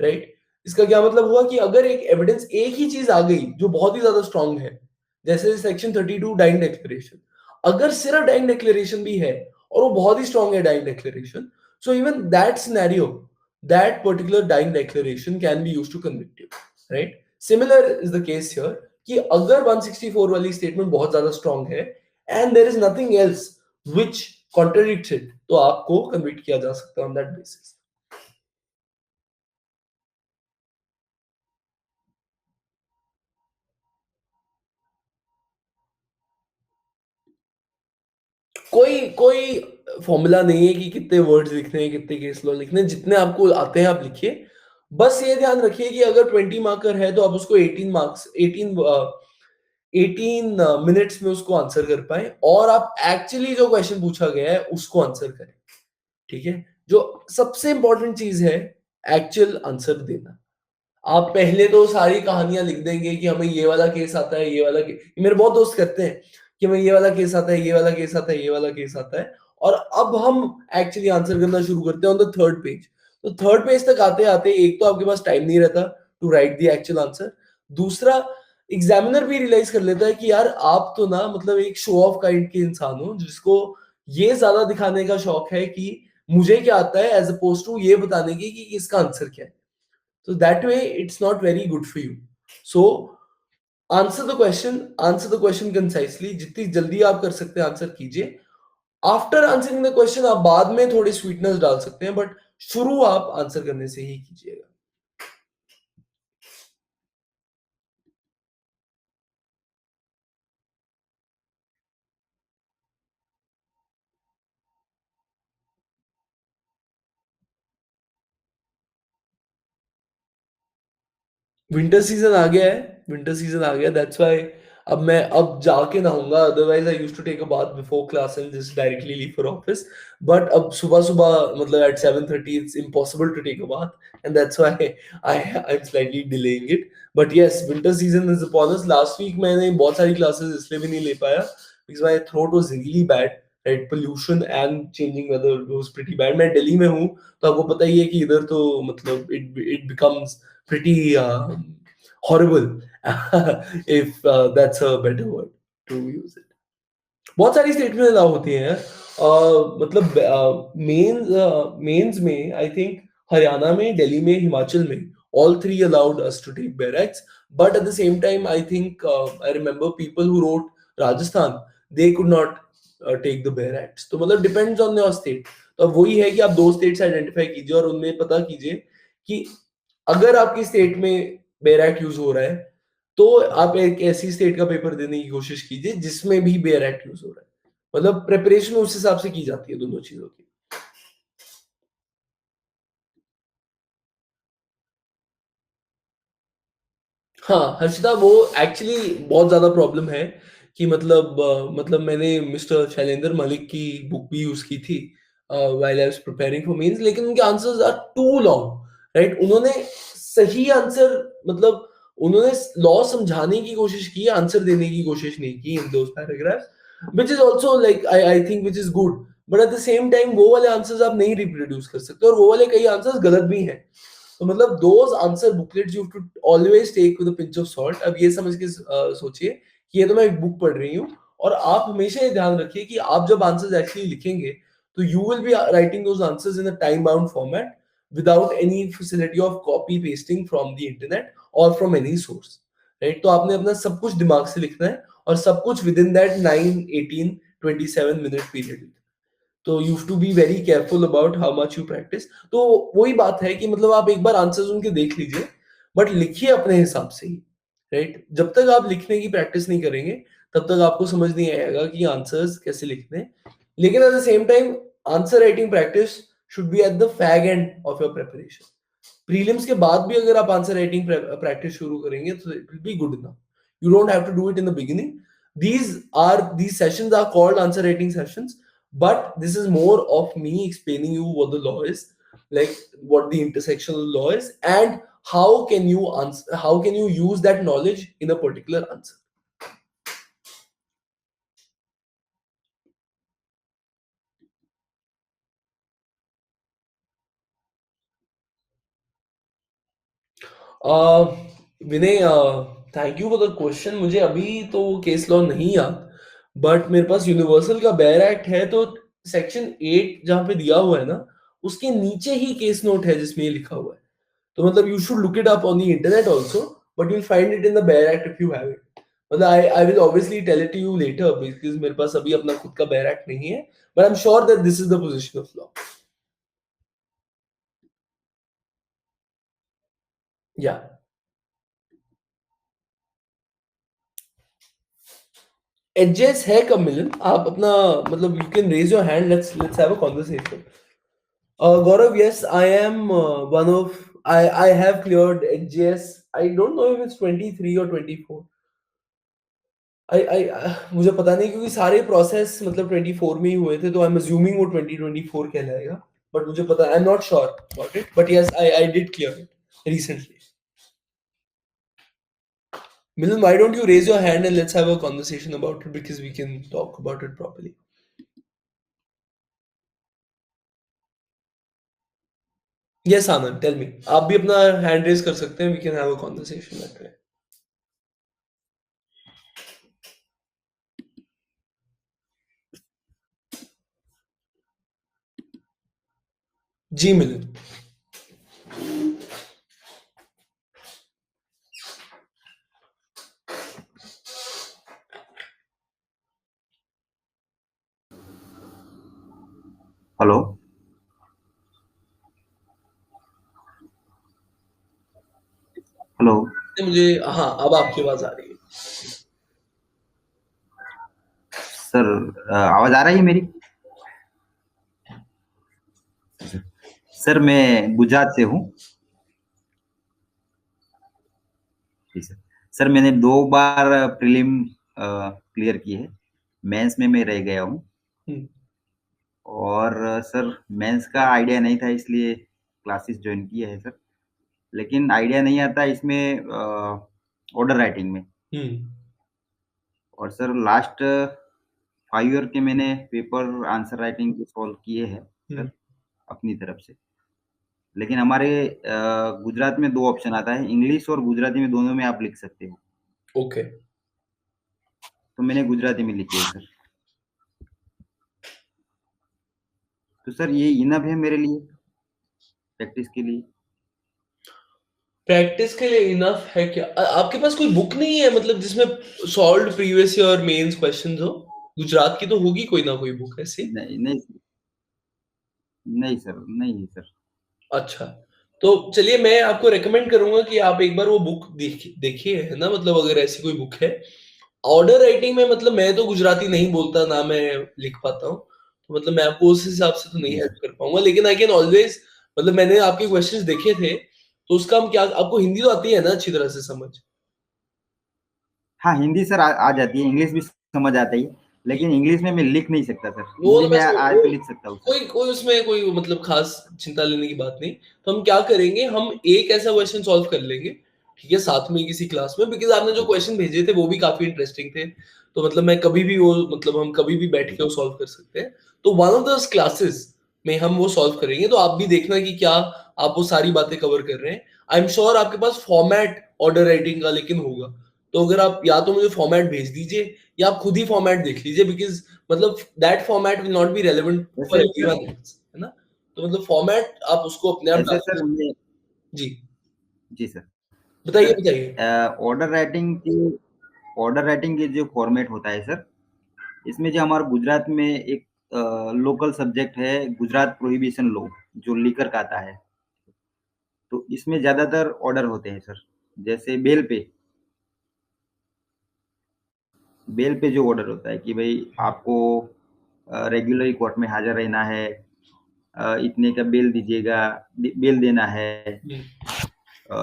राइट? इसका क्या मतलब हुआ कि अगर एक एविडेंस एक ही चीज आ गई जो बहुत ही ज्यादा स्ट्रांग है, जैसे सेक्शन 32 डाइंग डिक्लेरेशन, अगर सिर्फ डाइंग डिक्लेरेशन भी है और वो बहुत ही स्ट्रांग है dying declaration, so even that scenario, that particular dying declaration can be used to convict you, right? Similar is the case here कि अगर 164 वाली स्टेटमेंट बहुत ज्यादा स्ट्रांग है and there is nothing else which contradicts it, तो आपको कन्विक्ट किया जा सकता है ऑन दैट बेसिस। कोई कोई फॉर्मूला नहीं है कि कितने वर्ड्स लिखने हैं, कितने केस लॉ लिखने हैं, जितने आपको आते हैं आप लिखिए। बस ये ध्यान रखिए कि अगर 20 मार्कर है तो आप उसको 18 मार्क्स 18 मिनट्स में उसको आंसर कर पाए और आप एक्चुअली जो क्वेश्चन पूछा गया है उसको आंसर करें। ठीक है? जो सबसे इंपॉर्टेंट चीज है, एक्चुअल आंसर देना। आप पहले तो सारी कहानियां लिख देंगे कि हमें ये वाला केस आता है, ये वाला मेरे बहुत दोस्त करते हैं कि हमें ये वाला केस आता है, ये वाला केस आता है, ये वाला केस आता है, और अब हम एक्चुअली आंसर करना शुरू करते हैं ऑन द थर्ड पेज। तो थर्ड पेज तक आते आते एक तो आपके पास टाइम नहीं रहता to write the actual answer, दूसरा एग्जामिनर भी रियलाइज कर लेता है कि यार आप तो ना मतलब एक शो ऑफ काइंड के इंसान हो जिसको ये ज्यादा दिखाने का शौक है कि मुझे क्या आता है एज अपोज टू ये बताने की कि इसका आंसर क्या है। So that way, it's not very good for you. So answer the question concisely. जितनी जल्दी आप कर सकते हैं आंसर कीजिए। आफ्टर आंसरिंग द क्वेश्चन आप बाद में थोड़ी स्वीटनेस डाल सकते हैं, बट शुरू आप आंसर करने से ही कीजिएगा। विंटर सीजन आ गया है, विंटर सीजन आ गया, दैट्स व्हाई अब मैं अब जाके नहाऊंगा। Otherwise I used to take a bath before class and just directly leave for office, but अब सुबह सुबह मतलब at 7:30 it's impossible to take a bath and that's why I am slightly delaying it. But yes, winter season is upon us. Last week मैंने बहुत सारी क्लासेस इसलिए भी नहीं ले पाया because my throat was really bad, right? Pollution and changing weather was pretty bad. मैं दिल्ली में हूँ तो आपको पता ही है कि इधर तो मतलब it becomes pretty horrible if that's a better word to use it. बहुत सारी स्टेट में अलाउ होती हैं यार। मतलब मेंस में आई थिंक हरियाणा में, दिल्ली में, हिमाचल में, all three allowed us to take barracks. But at the same time, I think I remember people who wrote Rajasthan, they could not take the bare acts. तो मतलब depends on your state. तो अब वही है कि आप दो states identify कीजिए और उनमें पता कीजिए कि अगर आपकी स्टेट में बेयर एक्ट यूज हो रहा है, तो आप एक ऐसी स्टेट का पेपर देने की कोशिश कीजिए जिसमें भी बेयर एक्ट यूज हो रहा है। मतलब प्रिपरेशन उस हिसाब से की जाती है दोनों चीजों की। हाँ, हर्षिता, वो एक्चुअली बहुत ज़्यादा प्रॉब्लम है कि मतलब मैंने मिस्टर शैलेंद्र मलिक की बुक भी यूज़ की थी while I was preparing for mains, लेकिन उनके answers are too long, right? उन्होंने सही आंसर मतलब उन्होंने लॉ समझाने की कोशिश की, आंसर देने की कोशिश नहीं की in those paragraphs, which is also like I think which is good, but at the same time वो वाले आंसर्स आप नहीं रिप्रोड्यूस कर सकते और वो वाले कई आंसर्स गलत भी हैं। तो मतलब those answer booklets you to always take with a pinch of salt. अब ये समझ के सोचिए कि ये तो मैं एक बुक पढ़ रही हूँ और आप हमेशा ये ध्यान रखिए कि आप जब आंसर्स एक्चुअली लिखेंगे तो you will be writing those answers in a time bound format without any facility of copy pasting from the internet और फ्रॉम एनी सोर्स, राइट? तो आपने अपना सब कुछ दिमाग से लिखना है और सब कुछ within that 9 18 27 minute period. तो you have to be very careful about how much you practice. तो वही बात है कि मतलब आप एक बार आंसर्स उनके देख लीजिए, बट लिखिए अपने हिसाब से ही, राइट? जब तक आप लिखने की प्रैक्टिस नहीं करेंगे तब तक आपको समझ नहीं आएगा कि आंसर्स कैसे लिखने हैं। लेकिन at the same time answer writing practice should be at the fag end of your preparation. Prelims के बाद भी अगर आप आंसर राइटिंग प्रैक्टिस शुरू करेंगे तो it will be good enough. You don't have to do it in the beginning. These sessions are called answer writing sessions, but this is more of me explaining you what the law is, like what the intersectional law is, and how can you use that knowledge in a particular answer. Uh, Vinay, thank you for the question. मुझे अभी तो केस लॉ नहीं याद, बट मेरे पास यूनिवर्सल का बेयर एक्ट है, तो सेक्शन 8 जहाँ पे दिया हुआ है ना, उसके नीचे ही केस नोट है जिसमें ये लिखा हुआ है। तो मतलब you should look it up on the internet also, but you will find it in the bare act if you have it. मतलब I will obviously tell it to you later because मेरे पास अभी अपना खुद का बेयर एक्ट नहीं है, but I am sure that this is the position of law. या एडजेस है कब मिलन? आप अपना मतलब you can raise your hand, let's have a conversation. Gaurav, yes, I am one of I have cleared HGS. I don't know if it's 23 or 24. मुझे पता नहीं क्योंकि सारे प्रोसेस मतलब 24 में ही हुए थे, तो आई एम अज्यूमिंग वो 2024 कहलाएगा, बट मुझे पता I am not sure about it, but yes I did clear it recently. Milan, why don't you raise your hand and let's have a conversation about it because we can talk about it properly. Yes, Anand, tell me. आप भी अपना हैंड रेज कर सकते हैं, we can have a conversation that way. जी मिलन। हेलो। हेलो। मुझे हाँ, अब आपकी आवाज आ रही है। सर, आवाज आ रही है मेरी? सर, मैं गुजरात से हूँ। जी सर। सर, मैंने 2 बार प्रीलिम क्लियर की है। मेंस में मैं रह गया हूँ। हम्म, और सर, मेंस का आइडिया नहीं था इसलिए क्लासेस ज्वाइन किए हैं सर। लेकिन आइडिया नहीं आता इसमें ऑर्डर राइटिंग में। हम्म, और सर, लास्ट 5 ईयर के मैंने पेपर आंसर राइटिंग के सॉल्व किए हैं हम्म, सर, अपनी तरफ से। लेकिन हमारे गुजरात में 2 ऑप्शन आता है, इंग्लिश और गुजराती में, दोनों में आप लिख सकते हो। ओके। तो मैंने गुजराती में लिखी है सर। तो सर, ये इनफ है मेरे लिए प्रैक्टिस के लिए? प्रैक्टिस के लिए इनफ है क्या? आपके पास कोई बुक नहीं है मतलब जिसमें solved previous year mains questions हो? गुजरात की तो होगी कोई ना कोई बुक ऐसी? नहीं, नहीं, नहीं सर, नहीं है सर। अच्छा, तो चलिए मैं आपको रिकमेंड करूँगा कि आप एक बार वो बुक देखिए, है ना? मतलब अगर ऐसी कोई बुक है। ऑर्डर राइटिंग में मतलब मैं तो गुजराती नहीं बोलता, ना मैं लिख पाता हूँ। तो मतलब मैं आपको उस हिसाब से तो नहीं जी हेल्प सर। कर पाऊँगा, लेकिन आई कैन ऑलवेज़ मतलब मैंने आपके क्वेश्चंस देखे थे, तो उसका हम क्या आपको हिंदी तो आती है ना अच्छी तरह से समझ? हाँ, हिंदी सर आ जाती है, इंग्लिश भी समझ आता ही है, लेकिन इंग्लिश में मैं लिख नहीं सकता सर। वो हिंदी तो में बस आए वो तो लिख सकता हूँ सर। कोई कोई उसमें कोई मतलब ख़ास चिंता लेने की बात नहीं। तो हम क्या करेंगे, हम एक ऐसा क्वेश्चन सॉल्व कर लेंगे, ठीक है? साथ में किसी क्लास में बिकॉज़ आपने जो जी, क्वेश्चन भेजे थे वो भी काफ़ी इंटरेस्टिंग थे। तो मतलब मैं कभी भी वो मतलब हम कभी भी बैठ जी के वो सर। सॉल्व कर सकते हैं। तो वन ऑफ दोज़ क्लासेस में हम वो सॉल्व करेंगे, तो आप भी देखना कि क्या आप वो सारी बातें कवर कर रहे हैं। आई एम श्योर आपके पास फॉर्मेट ऑर्डर राइटिंग का लेकिन होगा। तो अगर आप या तो मुझे फॉर्मेट भेज दीजिए या आप खुद ही फॉर्मेट देख लीजिए बिकॉज़ मतलब that format will not be relevant for वैसे सर एवरीवन एल्स, है ना? तो मतलब फॉर्मेट आप उसको अपने आप ऐसे डाल सर मैं जी, जी सर। बताइए, सर बताइए। ऑर्डर राइटिंग की जो फॉर्मेट होता है सर, इसमें जो हमारे गुजरात में एक लोकल सब्जेक्ट है गुजरात प्रोहिबिशन लॉ, जो लिकर का आता है। तो इसमें ज़्यादातर ऑर्डर होते हैं सर। जैसे बेल पे जो ऑर्डर होता है कि भई आपको रेगुलरली कोर्ट में हाज़र रहना है, इतने का बेल दीजिएगा, बेल देना है, जी। अ,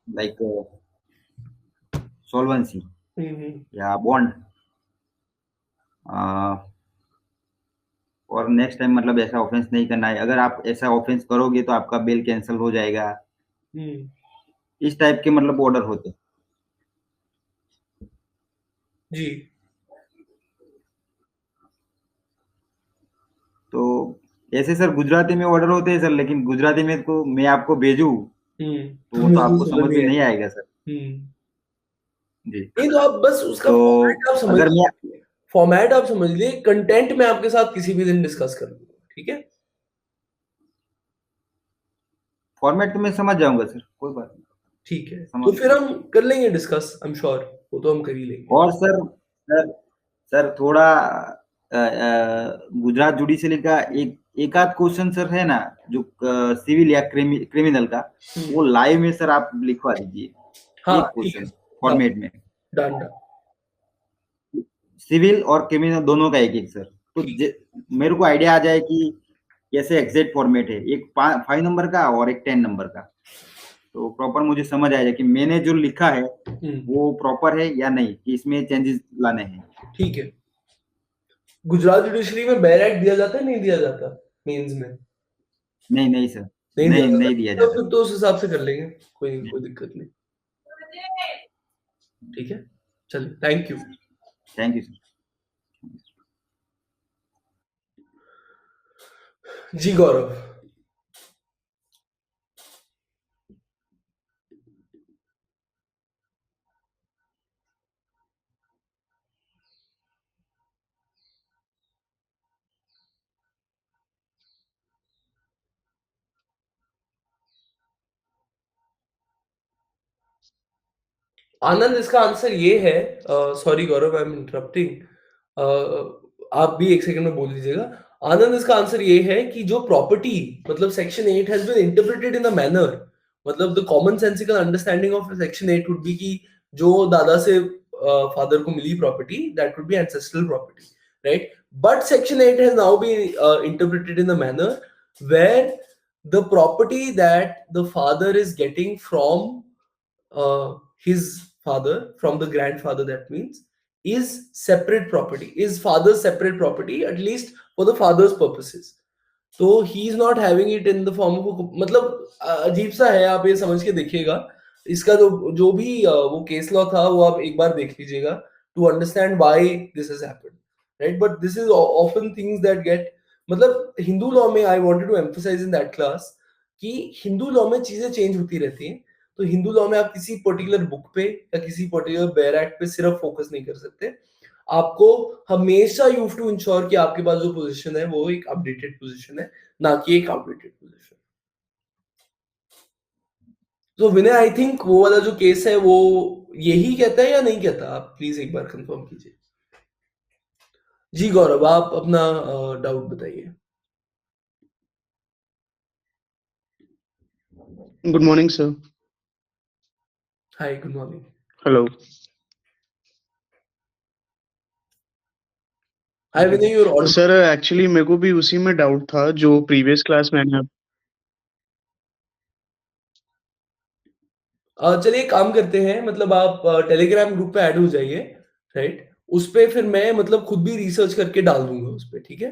लाइक सॉल्वेंसी हुँ, हुँ। या बॉन्ड, अ, और नेक्स्ट टाइम मतलब ऐसा ऑफेंस नहीं करना है। अगर आप ऐसा ऑफेंस करोगे तो आपका बेल कैंसल हो जाएगा। हुँ, इस टाइप के मतलब ऑर्डर होते हैं। जी। तो ऐसे सर गुजराती में ऑर्डर होते हैं सर, लेकिन गुजराती में तो मैं आपको भेजूँ हुँ, तो तो वो तो मुझे आपको समझ समझ में नहीं नहीं आएगा। आएगा सर। हुँ। जी। नहीं तो आप बस उसका तो फॉर्मेट आप समझ अगर मैं लीजिए, फॉर्मेट आप समझ लीजिए, कंटेंट मैं आपके साथ किसी भी दिन डिस्कस कर लूँगा, ठीक है? फॉर्मेट तो मैं समझ जाऊँगा सर, कोई बात नहीं, ठीक है, तो समझ फिर हम कर लेंगे डिस्कस, आई एम श्योर वो तो हम कर ही लेंगे। और सर थोड़ा गुजरात जुडिशरी का एक एक आध क्वेश्चन सर है ना, जो सिविल या क्रिमिनल का, हुँ, वो लाइव में सर आप लिखवा दीजिए हाँ, एक ठीक है। क्वेश्चन डन, फॉर्मेट में। Done, done. सिविल और क्रिमिनल दोनों का एक एक सर, तो ठीक है। मेरे को आइडिया आ जाए कि कैसे एग्जैक्ट फॉर्मेट है, एक 5 नंबर का और एक 10 नंबर का, तो प्रॉपर मुझे समझ आ जाए कि मैंने जो लिखा है हुँ, वो प्रॉपर है या नहीं, कि इसमें चेंजेस लाने हैं। ठीक है। गुजरात जुडिशरी में बैर एक्ट दिया जाता है, नहीं दिया जाता मेंस में? नहीं, नहीं सर, नहीं दिया जाता। नहीं दिया तो जाता। फिर तो उस हिसाब से कर लेंगे, कोई दिक्कत नहीं। ठीक है? चलिए, thank you. Thank you sir. जी, गौरव। आनंद इसका आंसर ये है sorry Gaurav I am interrupting आप भी 1 सेकंड में बोल लीजिएगा। आनंद इसका आंसर ये है कि जो प्रॉपर्टी मतलब section 8 has been interpreted in a manner मतलब the common sensical understanding of section 8 would be कि जो दादा से फादर को मिली property that would be ancestral property, right? But section 8 has now been interpreted in a manner where the property that the father is getting from his father from the grandfather that means is separate property is father's separate property at least for the father's purposes तो he is not having it in the form of मतलब अजीब सा है आप ये समझ के देखिएगा इसका जो जो भी वो केस लॉ था वो आप एक बार देख लीजिएगा to understand why this has happened right but this is often things that get मतलब हिंदू लॉ में I wanted to emphasise in that class कि हिंदू लॉ में चीजें चेंज होती रहती हैं तो हिंदू लॉ में आप किसी पर्टिकुलर बुक पे या किसी पर्टिकुलर बेयर एक्ट पे सिर्फ फोकस नहीं कर सकते आपको हमेशा यू हैव टू इंश्योर कि आपके पास जो पोजीशन है वो एक अपडेटेड पोजीशन है ना कि एक आउटडेटेड पोजीशन तो विनय आई थिंक वो वाला जो केस है वो यही कहता है या नहीं कहता? आप प्लीज एक बार कंफर्म कीजिए। जी गौरव, आप अपना डाउट बताइए। Good morning, sir. Hi, good morning. Hello. Hi Vinay, यूर तो सर एक्चुअली मेरे को भी उसी में डाउट था जो प्रीवियस क्लास मैंने चलिए एक काम करते हैं, मतलब आप टेलीग्राम ग्रुप पे ऐड हो जाइए, राइट? उस पे फिर मैं मतलब खुद भी रिसर्च करके डाल दूंगा उस पे, ठीक है?